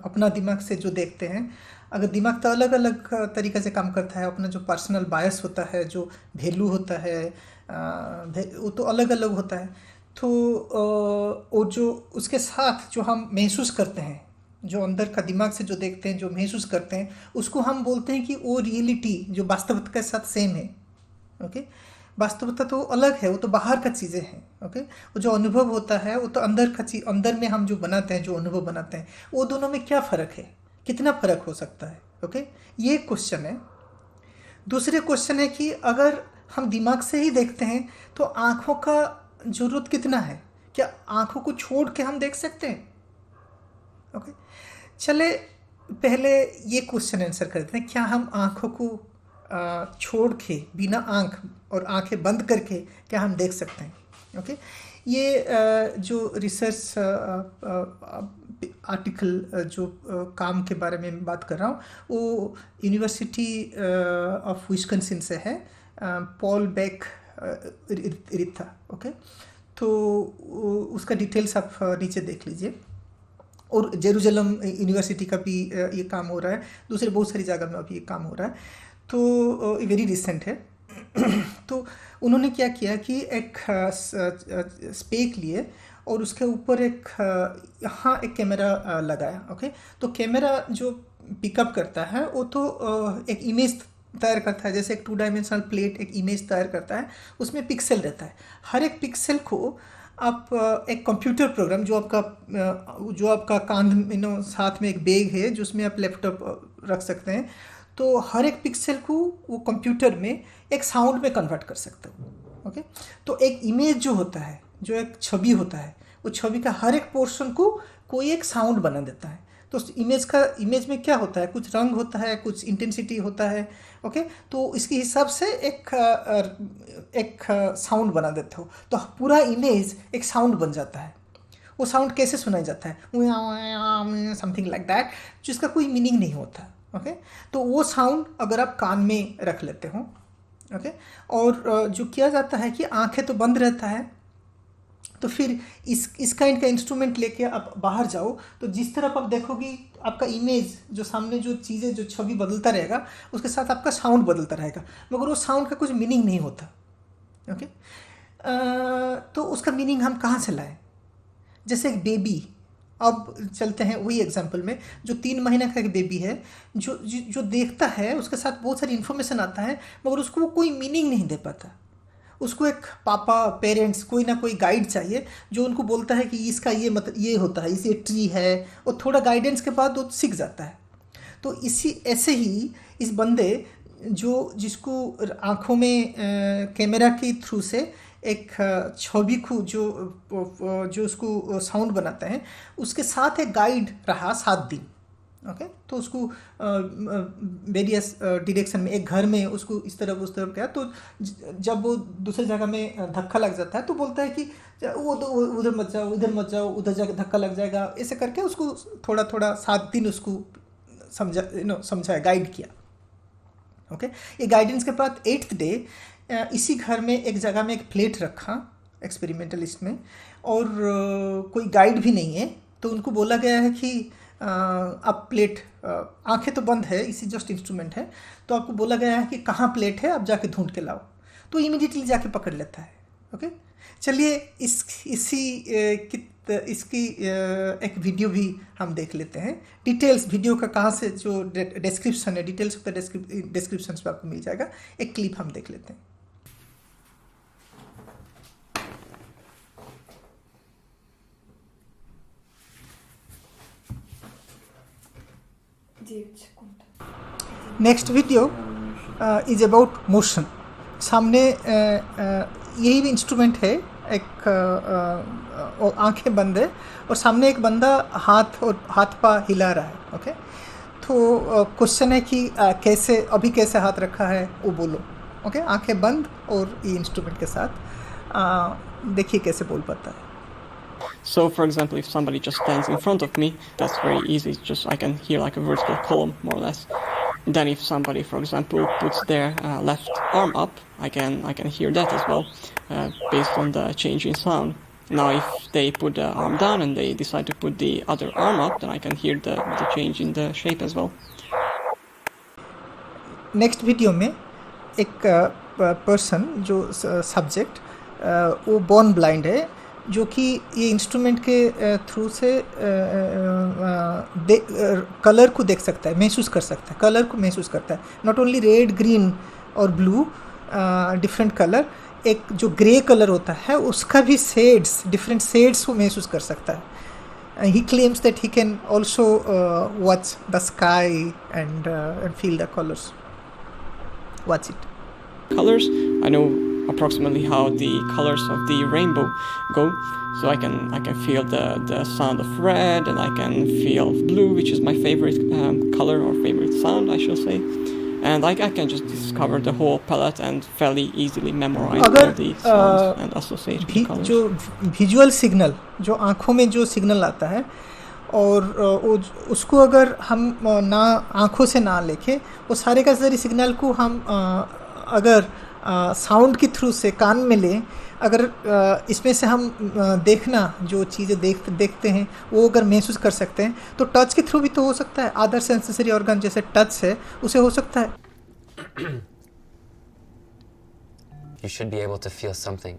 अपना दिमाग से जो देखते हैं, अगर दिमाग तो अलग अलग तरीक़े से काम करता है, अपना जो पर्सनल बायस होता है, जो वैल्यू होता है, वो तो अलग अलग होता है। तो वो जो उसके साथ जो हम महसूस करते हैं, जो अंदर का दिमाग से जो देखते हैं, जो महसूस करते हैं, उसको हम बोलते हैं कि वो रियलिटी जो वास्तविकता के साथ सेम है। ओके, वास्तविकता तो अलग है, वो तो बाहर का चीज़ें हैं। ओके, वो जो अनुभव होता है, वो तो अंदर का चीज़, अंदर में हम जो बनाते हैं, जो अनुभव बनाते हैं, वो दोनों में क्या फ़र्क है, कितना फ़र्क हो सकता है। ओके, ये क्वेश्चन है। दूसरे क्वेश्चन है कि अगर हम दिमाग से ही देखते हैं, तो आँखों का ज़रूरत कितना है, क्या आँखों को छोड़ के हम देख सकते हैं? ओके, चले पहले ये क्वेश्चन आंसर करते हैं, क्या हम आँखों को छोड़ के, बिना आँख और आँखें बंद करके क्या हम देख सकते हैं? ओके, ये जो रिसर्च आर्टिकल जो काम के बारे में बात कर रहा हूँ, वो यूनिवर्सिटी ऑफ विस्कॉन्सिन से है, पॉल बेक रिथा। ओके, तो उसका डिटेल्स आप नीचे देख लीजिए। और जेरूसलम यूनिवर्सिटी का भी ये काम हो रहा है, दूसरे बहुत सारी जगह में अभी ये काम हो रहा है, तो वेरी रिसेंट है। तो उन्होंने क्या किया कि एक स्पेक लिए और उसके ऊपर यहाँ एक कैमरा लगाया। ओके, तो कैमरा जो पिकअप करता है, वो तो एक इमेज तैयार करता है, जैसे एक 2 डायमेंशनल प्लेट एक इमेज तैयार करता है, उसमें पिक्सल रहता है। हर एक पिक्सल को आप एक कंप्यूटर प्रोग्राम, जो आपका कांध में साथ में एक बैग है, जिसमें आप लैपटॉप रख सकते हैं, तो हर एक पिक्सल को वो कंप्यूटर में एक साउंड में कन्वर्ट कर सकते हो। ओके, तो एक इमेज जो होता है, जो एक छवि होता है, वो छवि का हर एक पोर्शन को कोई एक साउंड बना देता है। तो इमेज में क्या होता है, कुछ रंग होता है, कुछ इंटेंसिटी होता है। ओके, तो इसके हिसाब से एक साउंड बना देते हो, तो पूरा इमेज एक साउंड बन जाता है। वो साउंड कैसे सुनाई जाता है, समथिंग लाइक दैट, जिसका कोई मीनिंग नहीं होता। ओके, तो वो साउंड अगर आप कान में रख लेते हो, ओके, और जो किया जाता है कि आंखें तो बंद रहता है, तो फिर इस काइंड का इंस्ट्रूमेंट लेके आप बाहर जाओ, तो जिस तरफ आप देखोगी आपका इमेज, जो सामने जो चीज़ें, जो छवि बदलता रहेगा, उसके साथ आपका साउंड बदलता रहेगा, मगर वो साउंड का कुछ मीनिंग नहीं होता। ओके, तो उसका मीनिंग हम कहाँ से लाएं? जैसे एक बेबी, अब चलते हैं वही एग्जाम्पल में, जो 3 महीने का एक बेबी है, जो देखता है, उसके साथ बहुत सारी इन्फॉर्मेशन आता है, मगर उसको वो कोई मीनिंग नहीं दे पाता। उसको एक पापा, पेरेंट्स, कोई ना कोई गाइड चाहिए जो उनको बोलता है कि इसका ये मतलब ये होता है, इसे ट्री है, और थोड़ा गाइडेंस के बाद वो सीख जाता है। तो ऐसे ही इस बंदे जिसको आँखों में कैमरा के थ्रू से एक छवि को जो उसको साउंड बनाता है, उसके साथ एक गाइड रहा 7 दिन। ओके, तो उसको वेरियस डायरेक्शन में, एक घर में उसको इस तरफ उस तरफ गया, तो जब वो दूसरी जगह में धक्का लग जाता है, तो बोलता है कि वो उधर मत जाओ, इधर मत जाओ, उधर जाकर धक्का लग जाएगा, ऐसे करके उसको थोड़ा थोड़ा 7 दिन उसको समझाया, गाइड किया। ओके, ये गाइडेंस के बाद 8th डे इसी घर में एक जगह में एक प्लेट रखा एक्सपेरिमेंटलिस्ट में, और कोई गाइड भी नहीं है, तो उनको बोला गया है कि आप प्लेट, आंखें तो बंद है, इसी जस्ट इंस्ट्रूमेंट है, तो आपको बोला गया है कि कहाँ प्लेट है, आप जाके ढूंढ के लाओ, तो इमीडिएटली जाके पकड़ लेता है। ओके, चलिए इसकी एक वीडियो भी हम देख लेते हैं। डिटेल्स वीडियो का कहाँ से, जो डिस्क्रिप्शन है, डिटेल्स ऑफ द डिस्क्रिप्शन पे आपको मिल जाएगा। एक क्लिप हम देख लेते हैं। Next video is about motion. सामने यही भी इंस्ट्रूमेंट है, एक आंखें बंद है, और सामने एक बंदा हाथ पा हिला रहा है। ओके, तो क्वेश्चन है कि कैसे हाथ रखा है, वो बोलो। ओके, आंखें बंद और ये इंस्ट्रूमेंट के साथ देखिए कैसे बोल पाता है। So, for example, if somebody just stands in front of me, that's very easy. I can hear like a vertical column, more or less. Then, if somebody, for example, puts their left arm up, I can hear that as well, based on the change in sound. Now, if they put the arm down and they decide to put the other arm up, then I can hear the change in the shape as well. Next video में एक person, जो subject, वो born blind है, जो कि ये instrument के through से कलर को देख सकता है, महसूस कर सकता है, कलर को महसूस करता है। नॉट ओनली रेड, ग्रीन और ब्लू, डिफरेंट कलर, एक जो ग्रे कलर होता है उसका भी डिफरेंट शेड्स को महसूस कर सकता है। ही claims that he can also watch the sky and feel the colours. Watch it. Colors, I know approximately how the colors of the rainbow go, so I can feel the sound of red, and I can feel blue, which is my favorite color or favorite sound, I should say, and I can just discover the whole palette and fairly easily memorize all the sounds and associate with colors. जो visual signal, जो आँखों में जो signal आता है, और उसको अगर हम ना आँखों से ना लेके, वो सारे का सारे सिग्नल को हम अगर साउंड के थ्रू से कान में लें, अगर इसमें से हम देखना, जो चीज़ें देखते हैं, वो अगर महसूस कर सकते हैं, तो टच के थ्रू भी तो हो सकता है। अदर सेंसरी ऑर्गन जैसे टच है, उसे हो सकता है। You should be able to feel something.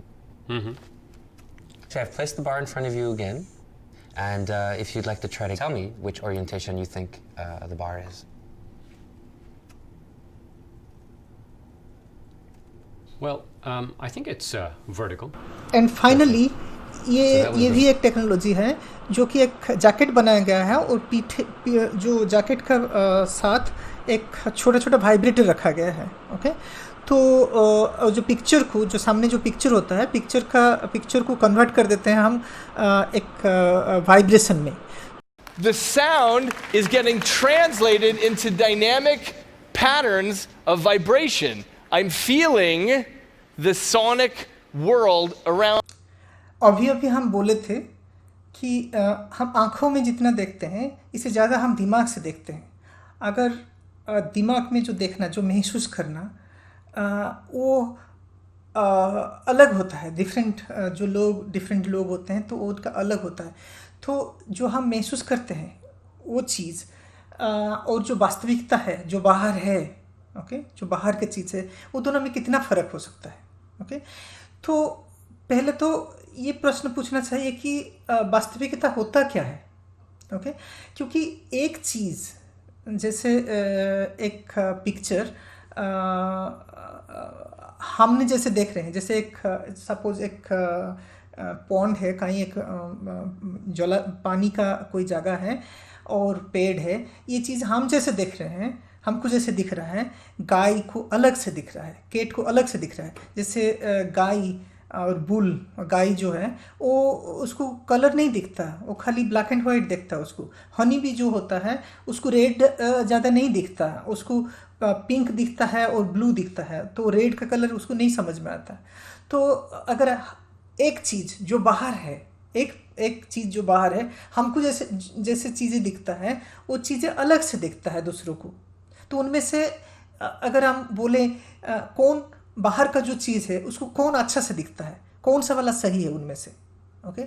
So I've placed the bar in front of you again, and if you'd like to try to tell me which orientation you think the bar is. Well, I think it's vertical. And finally ये भी एक technology है, जो कि एक jacket बनाया गया है, और पीठे जो जैकेट का साथ एक छोटा छोटा वाइब्रेटर रखा गया है। ओके, तो जो पिक्चर को, जो सामने जो पिक्चर होता है, पिक्चर को कन्वर्ट कर देते हैं हम एक वाइब्रेशन में। The sound is getting translated into dynamic patterns of vibration. I'm feeling the sonic world around. अभी हम बोले थे कि हम आँखों में जितना देखते हैं इससे ज़्यादा हम दिमाग से देखते हैं। अगर दिमाग में जो देखना, जो महसूस करना, वो अलग होता है। डिफरेंट लोग होते हैं तो उनका अलग होता है। तो जो हम महसूस करते हैं वो चीज़ और जो वास्तविकता है, जो बाहर है, ओके, जो बाहर की चीज़ है, वो दोनों में कितना फ़र्क हो सकता है। ओके, तो पहले तो ये प्रश्न पूछना चाहिए कि वास्तविकता होता क्या है। ओके, क्योंकि एक चीज़ जैसे एक पिक्चर हमने जैसे देख रहे हैं, जैसे एक सपोज एक पॉन्ड है, कहीं एक पानी का कोई जगह है और पेड़ है, ये चीज़ हम जैसे देख रहे हैं, हमको जैसे दिख रहा है, गाय को अलग से दिख रहा है, केट को अलग से दिख रहा है। जैसे गाय और बुल, गाय जो है वो उसको कलर नहीं दिखता, वो खाली ब्लैक एंड वाइट दिखता है उसको। हनी भी जो होता है उसको रेड ज़्यादा नहीं दिखता, उसको पिंक दिखता है और ब्लू दिखता है, तो रेड का कलर उसको नहीं समझ में आता। तो अगर एक चीज़ जो बाहर है, एक चीज़ जो बाहर है, हमको जैसे चीज़ें दिखता है, वो चीज़ें अलग से दिखता है दूसरों को। तो उनमें से अगर हम बोले कौन बाहर का जो चीज़ है उसको कौन अच्छा से दिखता है, कौन सा वाला सही है उनमें से। ओके,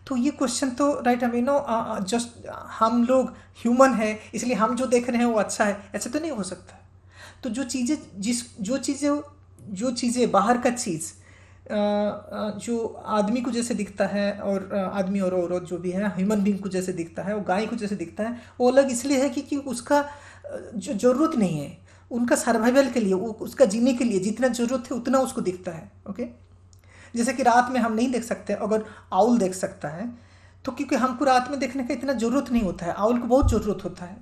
तो ये क्वेश्चन तो राइट, आई नो जस्ट हम लोग ह्यूमन है इसलिए हम जो देख रहे हैं वो अच्छा है, ऐसा तो नहीं हो सकता। तो जो चीज़ें बाहर का चीज़ जो आदमी को जैसे दिखता है, और आदमी और औरत जो भी है, ह्यूमन बीइंग को जैसे दिखता है, वो गाय को जैसे दिखता है, वो अलग इसलिए है कि उसका जो ज़रूरत नहीं है, उनका सर्वाइवल के लिए, उसका जीने के लिए जितना ज़रूरत है उतना उसको दिखता है। ओके, जैसे कि रात में हम नहीं देख सकते, अगर आउल देख सकता है तो क्योंकि हमको रात में देखने का इतना ज़रूरत नहीं होता है, आउल को बहुत ज़रूरत होता है।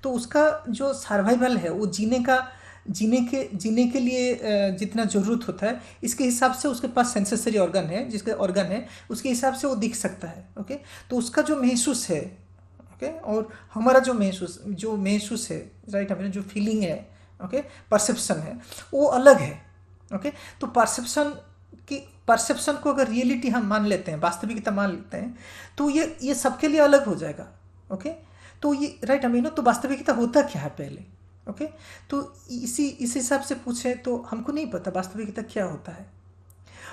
तो उसका जो सर्वाइवल है, वो जीने के लिए जितना ज़रूरत होता है, इसके हिसाब से उसके पास सेंसरी ऑर्गन है, उसके हिसाब से वो दिख सकता है। ओके, तो उसका जो महसूस है, ओके, और हमारा जो महसूस है, राइट, हमें जो फीलिंग है, ओके, परसेप्शन है, वो अलग है। ओके, तो परसेप्शन को अगर रियलिटी हम मान लेते हैं, वास्तविकता मान लेते हैं, तो ये सबके लिए अलग हो जाएगा। ओके, तो ये राइट, हमें तो वास्तविकता होता क्या है पहले। ओके, तो इस हिसाब से पूछे तो हमको नहीं पता वास्तविकता क्या होता है।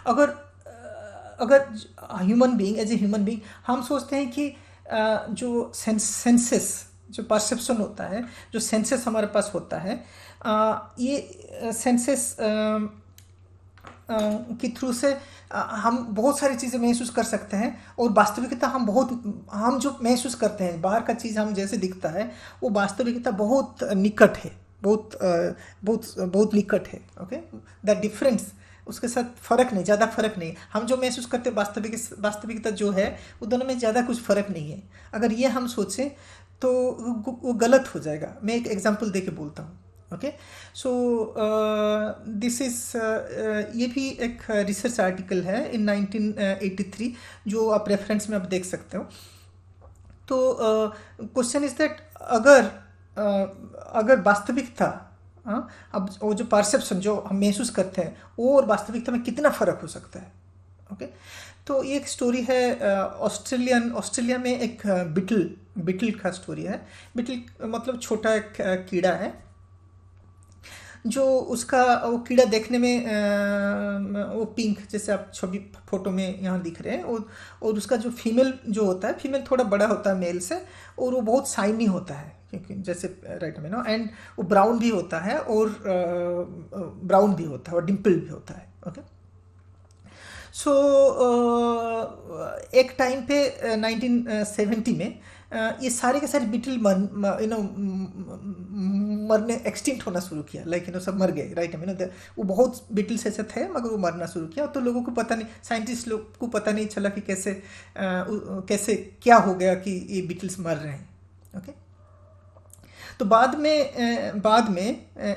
अगर human being, as a human being, हम सोचते हैं कि जो सेंसेस, जो परसेप्शन होता है, जो सेंसेस हमारे पास होता है, ये सेंसेस के थ्रू से हम बहुत सारी चीज़ें महसूस कर सकते हैं, और वास्तविकता हम जो महसूस करते हैं, बाहर का चीज़ हम जैसे दिखता है, वो वास्तविकता बहुत निकट है, बहुत निकट है। ओके, द डिफरेंस, उसके साथ फ़र्क नहीं, ज़्यादा फ़र्क नहीं। हम जो महसूस करते हैं वास्तविकता जो है, वो दोनों में ज़्यादा कुछ फ़र्क नहीं है। अगर ये हम सोचें तो वो गलत हो जाएगा। मैं एक एग्जांपल दे के बोलता हूँ। ओके, सो दिस इज़ ये भी एक रिसर्च आर्टिकल है इन 1983, जो आप रेफरेंस में आप देख सकते हो। तो क्वेश्चन इज़ दैट अगर वास्तविकता, अब वो जो परसेप्शन जो हम महसूस करते हैं, वो और वास्तविकता में कितना फ़र्क हो सकता है। ओके, तो ये एक स्टोरी है, ऑस्ट्रेलिया में एक बिटल का स्टोरी है। बिटल मतलब छोटा एक कीड़ा है, जो वो कीड़ा देखने में वो पिंक, जैसे आप छवि फोटो में यहाँ दिख रहे हैं, और उसका जो फीमेल जो होता है, फीमेल थोड़ा बड़ा होता है मेल से, और वो बहुत शाइनी होता है, क्योंकि जैसे राइट में नो, एंड वो ब्राउन भी होता है, और डिम्पल भी होता है। ओके, सो एक टाइम पे 1970 में ये सारे के सारे बिटल मरने, एक्सटिंक्ट होना शुरू किया, सब मर गए, राइट। वो बहुत बिटल्स ऐसे थे, मगर वो मरना शुरू किया। तो लोगों को पता नहीं, साइंटिस्ट लोग को पता नहीं चला कि कैसे क्या हो गया कि ये बिटल्स मर रहे हैं। ओके, तो बाद में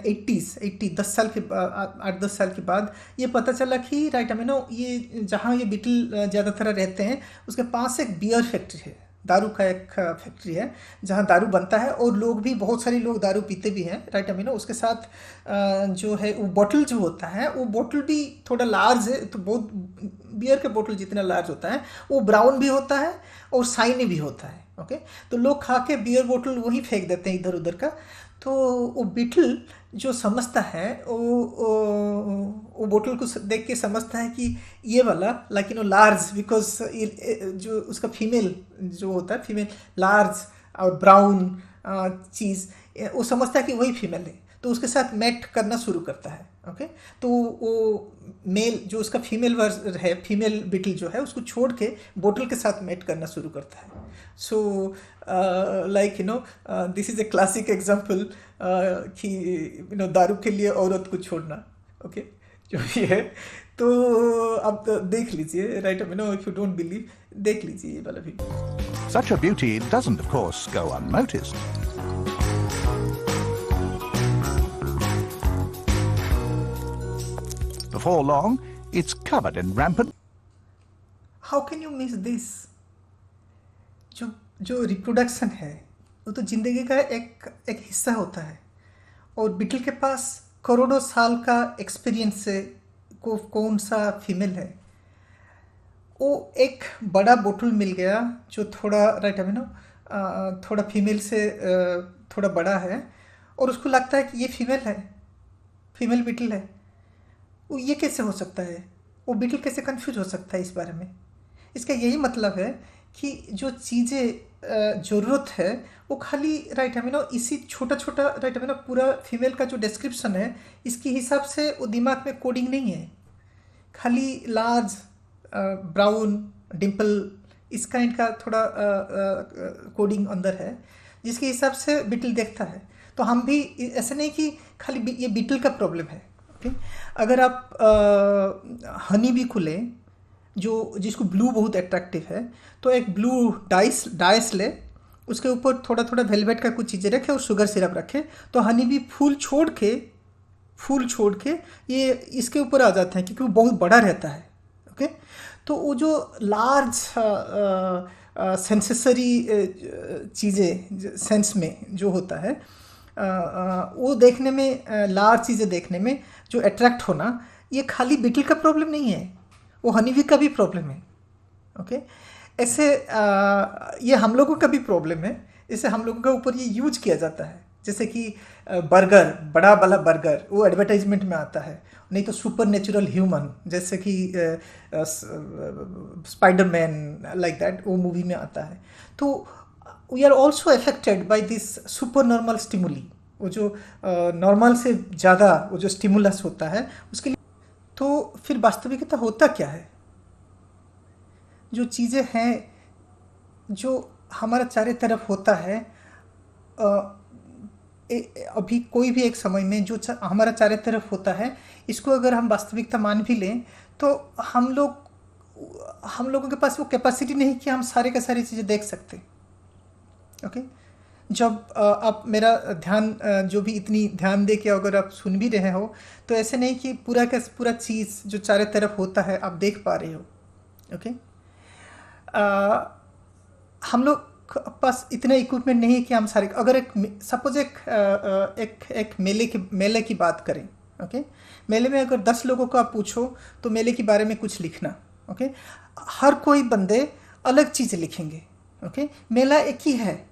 10 साल के 8-10 साल के बाद ये पता चला कि राइट ये जहाँ ये बीटल ज़्यादातर रहते हैं उसके पास एक बियर फैक्ट्री है, दारू का एक फैक्ट्री है जहाँ दारू बनता है और लोग भी, बहुत सारे लोग दारू पीते भी हैं, राइट उसके साथ जो है वो बोतल जो होता है वो बोतल भी थोड़ा लार्ज है, तो बहुत बियर के बोतल जितना लार्ज होता है वो ब्राउन भी होता है और शाइनी भी होता है। ओके, तो लोग खा के बियर बोतल वहीं फेंक देते हैं इधर उधर का। तो वो बीटल जो समझता है वो बोतल को देख के समझता है कि ये वाला लेकिन लार्ज, बिकॉज जो उसका फीमेल जो होता है, फीमेल लार्ज और ब्राउन चीज़, वो समझता है कि वही फीमेल है, तो उसके साथ मैट करना शुरू करता है। ओके, तो वो मेल जो उसका फीमेल वर्ज है, फीमेल बीटल जो है, उसको छोड़ के बोतल के साथ मैट करना शुरू करता है। So like this is a classic example कि दारू के लिए औरत को छोड़ना। ओके, जो भी है, तो आप देख लीजिए, right if you don't believe, देख लीजिए ये वाला video. Such a beauty doesn't, of course, go unnoticed. Before long, it's covered in rampant. How can you miss this? जो रिप्रोडक्शन है वो तो जिंदगी का एक हिस्सा होता है, और बीटल के पास करोड़ों साल का एक्सपीरियंस है कौन सा फीमेल है। वो एक बड़ा बोतल मिल गया जो थोड़ा राइट थोड़ा फीमेल से थोड़ा बड़ा है, और उसको लगता है कि ये फीमेल है, फीमेल बीटल है। वो ये कैसे हो सकता है? वो बीटल कैसे कंफ्यूज हो सकता है इस बारे में? इसका यही मतलब है कि जो चीज़ें ज़रूरत है वो खाली राइट इसी छोटा छोटा राइट पूरा फीमेल का जो डिस्क्रिप्शन है इसके हिसाब से वो दिमाग में कोडिंग नहीं है, खाली लार्ज ब्राउन डिम्पल इस काइंड का थोड़ा कोडिंग अंदर है जिसके हिसाब से बीटल देखता है। तो हम भी ऐसे नहीं कि खाली ये बीटल का प्रॉब्लम है। ओके, अगर आप हनी भी खुले जो जिसको ब्लू बहुत अट्रैक्टिव है, तो एक ब्लू डाइस ले, उसके ऊपर थोड़ा थोड़ा वेलवेट का कुछ चीज़ें रखे और शुगर सिरप रखे, तो हनी भी फूल छोड़ के ये इसके ऊपर आ जाते हैं क्योंकि वो बहुत बड़ा रहता है। ओके, तो वो जो लार्ज सेंसेसरी चीज़ें सेंस में जो होता है वो देखने में, लार्ज चीज़ें देखने में जो अट्रैक्ट होना, ये खाली बीटल का प्रॉब्लम नहीं है, वो हनीबी का भी प्रॉब्लम है। ओके, ऐसे ये हम लोगों का भी प्रॉब्लम है, इसे हम लोगों के ऊपर ये यूज किया जाता है। जैसे कि बर्गर, बड़ा वाला बर्गर वो एडवर्टाइजमेंट में आता है, नहीं तो सुपर नेचुरल ह्यूमन जैसे कि स्पाइडरमैन लाइक दैट वो मूवी में आता है। तो we are also affected by this super normal stimuli, वो जो नॉर्मल से ज़्यादा वो जो स्टिमुलस होता है उसके लिए। तो फिर वास्तविकता होता क्या है? जो चीज़ें हैं जो हमारा चारों तरफ होता है, अभी कोई भी एक समय में जो हमारा चारों तरफ होता है, इसको अगर हम वास्तविकता मान भी लें तो हम लोगों के पास वो कैपेसिटी नहीं कि हम सारे के सारी चीज़ें देख सकते। ओके, जब आप मेरा ध्यान जो भी इतनी ध्यान दे के अगर आप सुन भी रहे हो, तो ऐसे नहीं कि पूरा का पूरा चीज़ जो चारों तरफ होता है आप देख पा रहे हो। ओके, हम लोग पास इतना इक्विपमेंट नहीं है कि हम सारे, अगर सपोज एक मेले की बात करें। ओके, मेले में अगर 10 लोगों को आप पूछो तो मेले के बारे में कुछ लिखना। ओके, हर कोई बंदे अलग चीज़ें लिखेंगे। ओके, मेला एक ही है,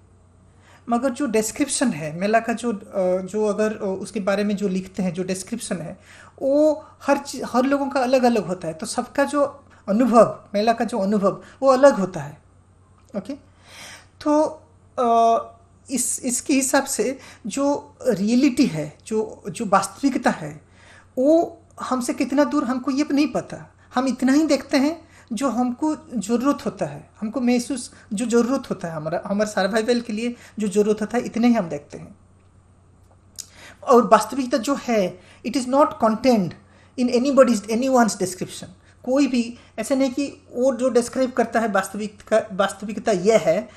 मगर जो डिस्क्रिप्शन है मेला का, जो अगर उसके बारे में जो लिखते हैं, जो डिस्क्रिप्शन है, वो हर लोगों का अलग अलग होता है। तो सबका जो अनुभव, मेला का जो अनुभव वो अलग होता है। ओके, तो इसके हिसाब से जो रियलिटी है, जो वास्तविकता है, वो हमसे कितना दूर हमको ये नहीं पता। हम इतना ही देखते हैं जो हमको ज़रूरत होता है, हमको महसूस जो ज़रूरत होता है, हमारे सर्वाइवल के लिए जो ज़रूरत होता है, इतने ही हम देखते हैं। और वास्तविकता जो है, it is not content in anyone's description. कोई भी ऐसे नहीं कि वो जो डिस्क्राइब करता है वास्तविकता यह है,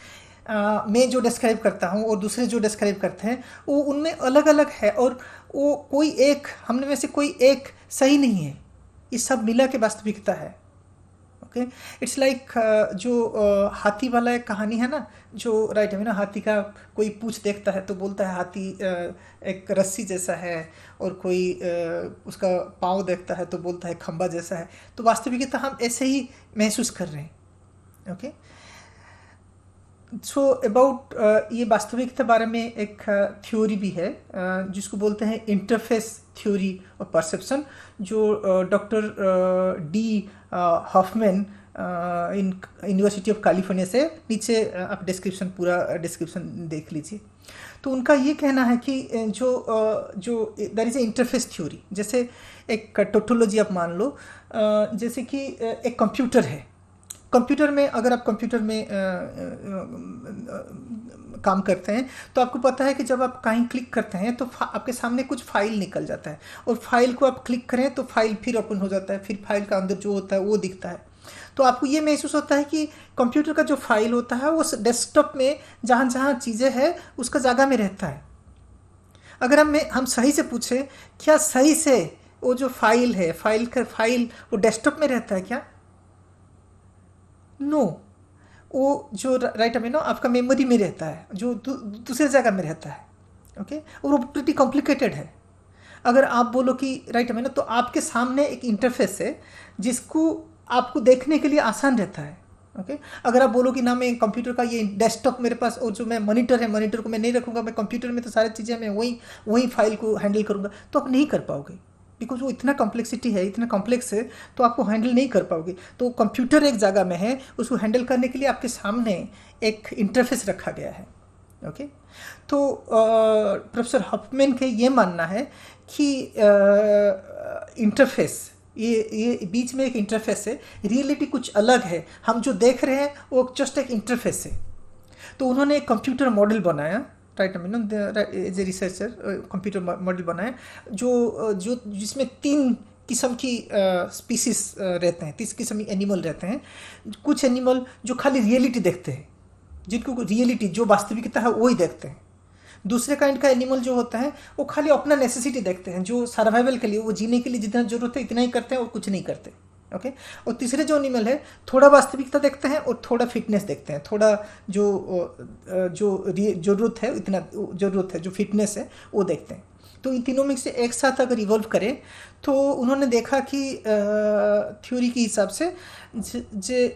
मैं जो डिस्क्राइब करता हूँ और दूसरे जो डिस्क्राइब करते हैं वो उनमें अलग अलग है, और वो कोई एक हमने में से कोई एक सही नहीं है, ये सब मिला के वास्तविकता है। ओके, इट्स लाइक जो हाथी वाला एक कहानी है ना, जो राइट है ना, हाथी का कोई पूंछ देखता है तो बोलता है हाथी एक रस्सी जैसा है, और कोई उसका पाँव देखता है तो बोलता है खंबा जैसा है। तो वास्तविकता हम ऐसे ही महसूस कर रहे हैं। ओके, सो अबाउट ये वास्तविकता बारे में एक थ्योरी भी है जिसको बोलते हैं इंटरफेस थ्योरी ऑफ परसेप्शन, जो doctor D Hoffman university of California से, नीचे आप डिस्क्रिप्शन पूरा डिस्क्रिप्शन देख लीजिए। तो उनका ये कहना है कि जो there is a interface theory, जैसे एक टोटोलॉजी आप मान लो, जैसे कि एक कंप्यूटर है। कंप्यूटर में अगर आप कंप्यूटर में काम करते हैं तो आपको पता है कि जब आप कहीं क्लिक करते हैं तो आपके सामने कुछ फाइल निकल जाता है, और फाइल को आप क्लिक करें तो फाइल फिर ओपन हो जाता है, फिर फाइल का अंदर जो होता है वो दिखता है। तो आपको ये महसूस होता है कि कंप्यूटर का जो फाइल होता है वो डेस्कटॉप में जहाँ जहाँ चीज़ें हैं उसका जगह में रहता है। अगर हम सही से पूछें, क्या सही से वो जो फाइल है, फाइल वो डेस्कटॉप में रहता है क्या? नो, वो जो राइट में ना आपका मेमोरी में रहता है, जो दूसरे जगह में रहता है। ओके, और वो प्रिटी कॉम्प्लिकेटेड है। अगर आप बोलो कि राइट में ना, तो आपके सामने एक इंटरफेस है जिसको आपको देखने के लिए आसान रहता है। ओके, अगर आप बोलो कि ना मैं कंप्यूटर का ये डेस्कटॉप मेरे पास, और जो मैं मॉनिटर है, मॉनिटर को मैं नहीं रखूँगा, मैं कंप्यूटर में तो सारी चीज़ें मैं वही फाइल को हैंडल करूँगा, तो आप नहीं कर पाओगे, बिकॉज वो इतना कॉम्प्लेक्सिटी है, इतना कॉम्प्लेक्स है, तो आपको हैंडल नहीं कर पाओगे। तो कंप्यूटर एक जगह में है, उसको हैंडल करने के लिए आपके सामने एक इंटरफेस रखा गया है। ओके, तो प्रोफेसर हॉफमैन के ये मानना है कि इंटरफेस, ये बीच में एक इंटरफेस है, रियलिटी कुछ अलग है, हम जो देख रहे हैं वो जस्ट एक इंटरफेस है। तो उन्होंने एक कंप्यूटर मॉडल बनाया, right as a researcher computer model बनाया जो जिसमें 3 किस्म की स्पीसीज रहते हैं, 3 किस्म के एनिमल रहते हैं। कुछ एनिमल जो खाली रियलिटी देखते हैं, जिनको रियलिटी जो वास्तविकता है वो ही देखते हैं। दूसरे काइंड का एनिमल जो होता है वो खाली अपना नेसेसिटी देखते हैं, जो सर्वाइवल के लिए, वो जीने के लिए जितना जरूरत है इतना ही करते हैं और कुछ नहीं करते। ओके, और तीसरे जो एनिमल है थोड़ा वास्तविकता देखते हैं और थोड़ा फिटनेस देखते हैं, थोड़ा जो जरूरत है, इतना जरूरत है, जो फिटनेस है वो देखते हैं। तो इन तीनों में से एक साथ अगर इवॉल्व करें तो उन्होंने देखा कि थ्योरी के हिसाब से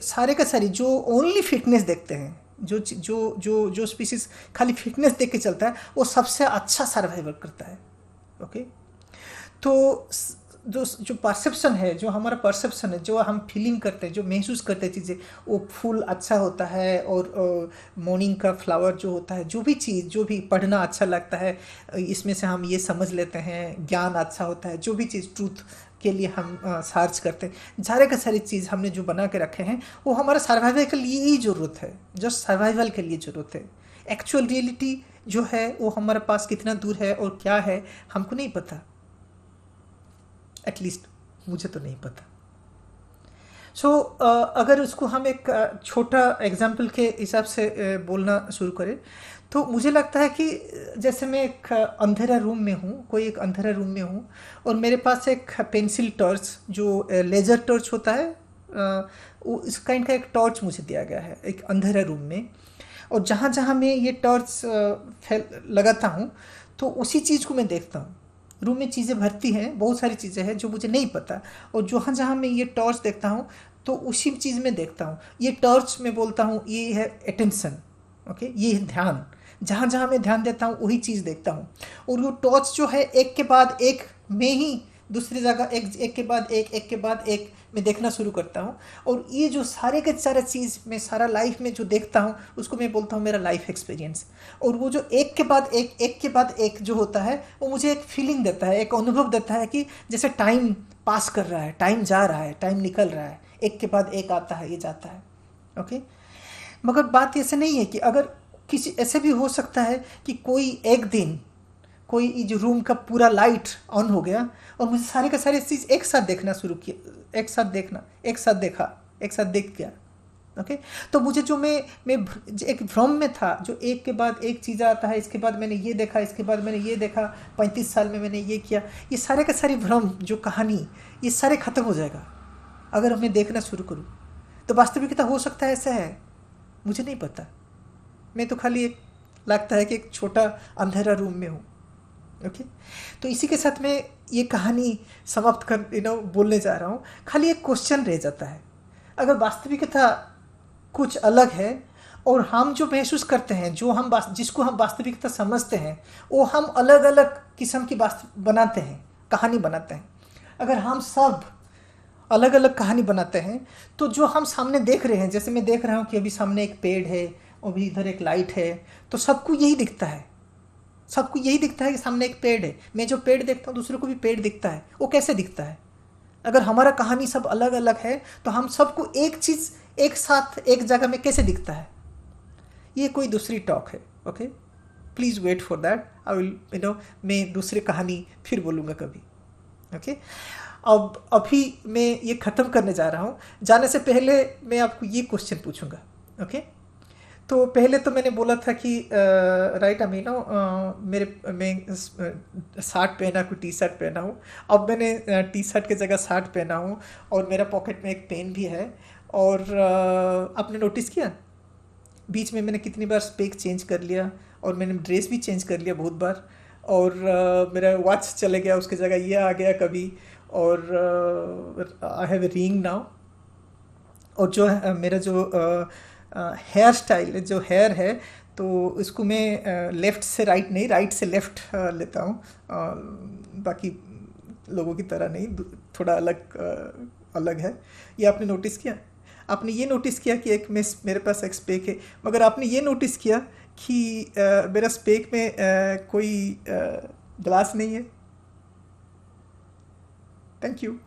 सारे का सारी जो ओनली फिटनेस देखते हैं, जो स्पीसीज खाली फिटनेस देख के चलता है, वो सबसे अच्छा सर्वाइवल करता है। ओके, तो जो परसेप्शन है, जो हमारा परसेप्शन है, जो हम फीलिंग करते हैं, जो महसूस करते हैं चीज़ें, वो फूल अच्छा होता है, और मॉर्निंग का फ्लावर जो होता है, जो भी चीज़, जो भी पढ़ना अच्छा लगता है, इसमें से हम ये समझ लेते हैं, ज्ञान अच्छा होता है, जो भी चीज़ ट्रूथ के लिए हम सर्च करते हैं, सारे का सारी चीज़ हमने जो बना के रखे हैं वो हमारा सर्वाइवल के लिए ही ज़रूरत है, जस्ट सर्वाइवल के लिए ज़रूरत है। एक्चुअल रियलिटी जो है वो हमारे पास कितना दूर है और क्या है हमको नहीं पता, एटलीस्ट मुझे तो नहीं पता। सो अगर उसको हम एक छोटा एग्जाम्पल के हिसाब से बोलना शुरू करें तो मुझे लगता है कि जैसे मैं एक अंधेरा रूम में हूँ, कोई एक अंधेरा रूम में हूँ, और मेरे पास एक पेंसिल टॉर्च, जो लेज़र टॉर्च होता है, इस काइंड का एक टॉर्च मुझे दिया गया है एक अंधेरा रूम में, और जहाँ जहाँ मैं ये टॉर्च लगाता हूँ तो उसी चीज़ को मैं देखता हूँ। रूम में चीज़ें भरती हैं, बहुत सारी चीज़ें हैं जो मुझे नहीं पता, और जहाँ जहाँ मैं ये टॉर्च देखता हूँ तो उसी चीज़ में देखता हूँ। ये टॉर्च मैं बोलता हूँ ये है अटेंशन। ओके, ये है ध्यान, जहाँ जहाँ मैं ध्यान देता हूँ वही चीज़ देखता हूँ। और वो टॉर्च जो है एक के बाद एक में ही दूसरी जगह एक के बाद एक मैं देखना शुरू करता हूँ, और ये जो सारे के सारा चीज़ मैं सारा लाइफ में जो देखता हूँ उसको मैं बोलता हूँ मेरा लाइफ एक्सपीरियंस। और वो जो एक के बाद एक जो होता है वो मुझे एक फीलिंग देता है, एक अनुभव देता है कि जैसे टाइम पास कर रहा है, टाइम जा रहा है, टाइम निकल रहा है, एक के बाद एक आता है, ये जाता है। ओके, मगर बात ऐसे नहीं है कि अगर किसी ऐसे भी हो सकता है कि कोई एक दिन कोई जो रूम का पूरा लाइट ऑन हो गया और मुझे सारे का सारे चीज़ एक साथ देखना शुरू किया, एक साथ देख गया, ओके तो मुझे जो मैं एक भ्रम में था, जो एक के बाद एक चीज़ आता है, इसके बाद मैंने ये देखा, इसके बाद मैंने ये देखा, 35 साल में मैंने ये किया, ये सारे का सारी भ्रम जो कहानी, ये सारे खत्म हो जाएगा अगर मैं देखना शुरू करूँ। तो वास्तविकता हो सकता है ऐसा है, मुझे नहीं पता। मैं तो खाली एक लगता है कि एक छोटा अंधेरा रूम में हूँ। ओके तो इसी के साथ मैं ये कहानी समाप्त कर बोलने जा रहा हूँ। खाली एक क्वेश्चन रह जाता है, अगर वास्तविकता कुछ अलग है और हम जो महसूस करते हैं, जिसको हम वास्तविकता समझते हैं, वो हम अलग अलग किस्म की बनाते हैं, कहानी बनाते हैं। अगर हम सब अलग अलग कहानी बनाते हैं तो जो हम सामने देख रहे हैं, जैसे मैं देख रहा हूँ कि अभी सामने एक पेड़ है, अभी इधर एक लाइट है, तो सबको यही दिखता है, सबको यही दिखता है कि सामने एक पेड़ है। मैं जो पेड़ देखता हूँ दूसरे को भी पेड़ दिखता है। वो कैसे दिखता है? अगर हमारा कहानी सब अलग अलग है तो हम सबको एक चीज़ एक साथ एक जगह में कैसे दिखता है? ये कोई दूसरी टॉक है। Okay please wait for that. I will मैं दूसरी कहानी फिर बोलूँगा कभी। ओके अब अभी मैं ये ख़त्म करने जा रहा हूँ। जाने से पहले मैं आपको ये क्वेश्चन पूछूंगा। ओके तो पहले तो मैंने बोला था कि राइट मैं शर्ट पहना, कोई टी शर्ट पहना हूँ। अब मैंने टी शर्ट की जगह शर्ट पहना हूँ और मेरा पॉकेट में एक पेन भी है। और आपने नोटिस किया बीच में मैंने कितनी बार स्पेक चेंज कर लिया, और मैंने ड्रेस भी चेंज कर लिया बहुत बार। और मेरा वॉच चले गया, उसकी जगह ये आ गया कभी। और I have a ring now. और जो मेरा जो हेयर स्टाइल, जो हेयर है, तो इसको मैं लेफ़्ट से राइट नहीं, राइट से लेफ़्ट लेता हूँ। बाकी लोगों की तरह नहीं, थोड़ा अलग है। ये आपने नोटिस किया? आपने ये नोटिस किया कि मेरे पास एक स्पेक है, मगर आपने ये नोटिस किया कि मेरा स्पेक में कोई ग्लास नहीं है? Thank you.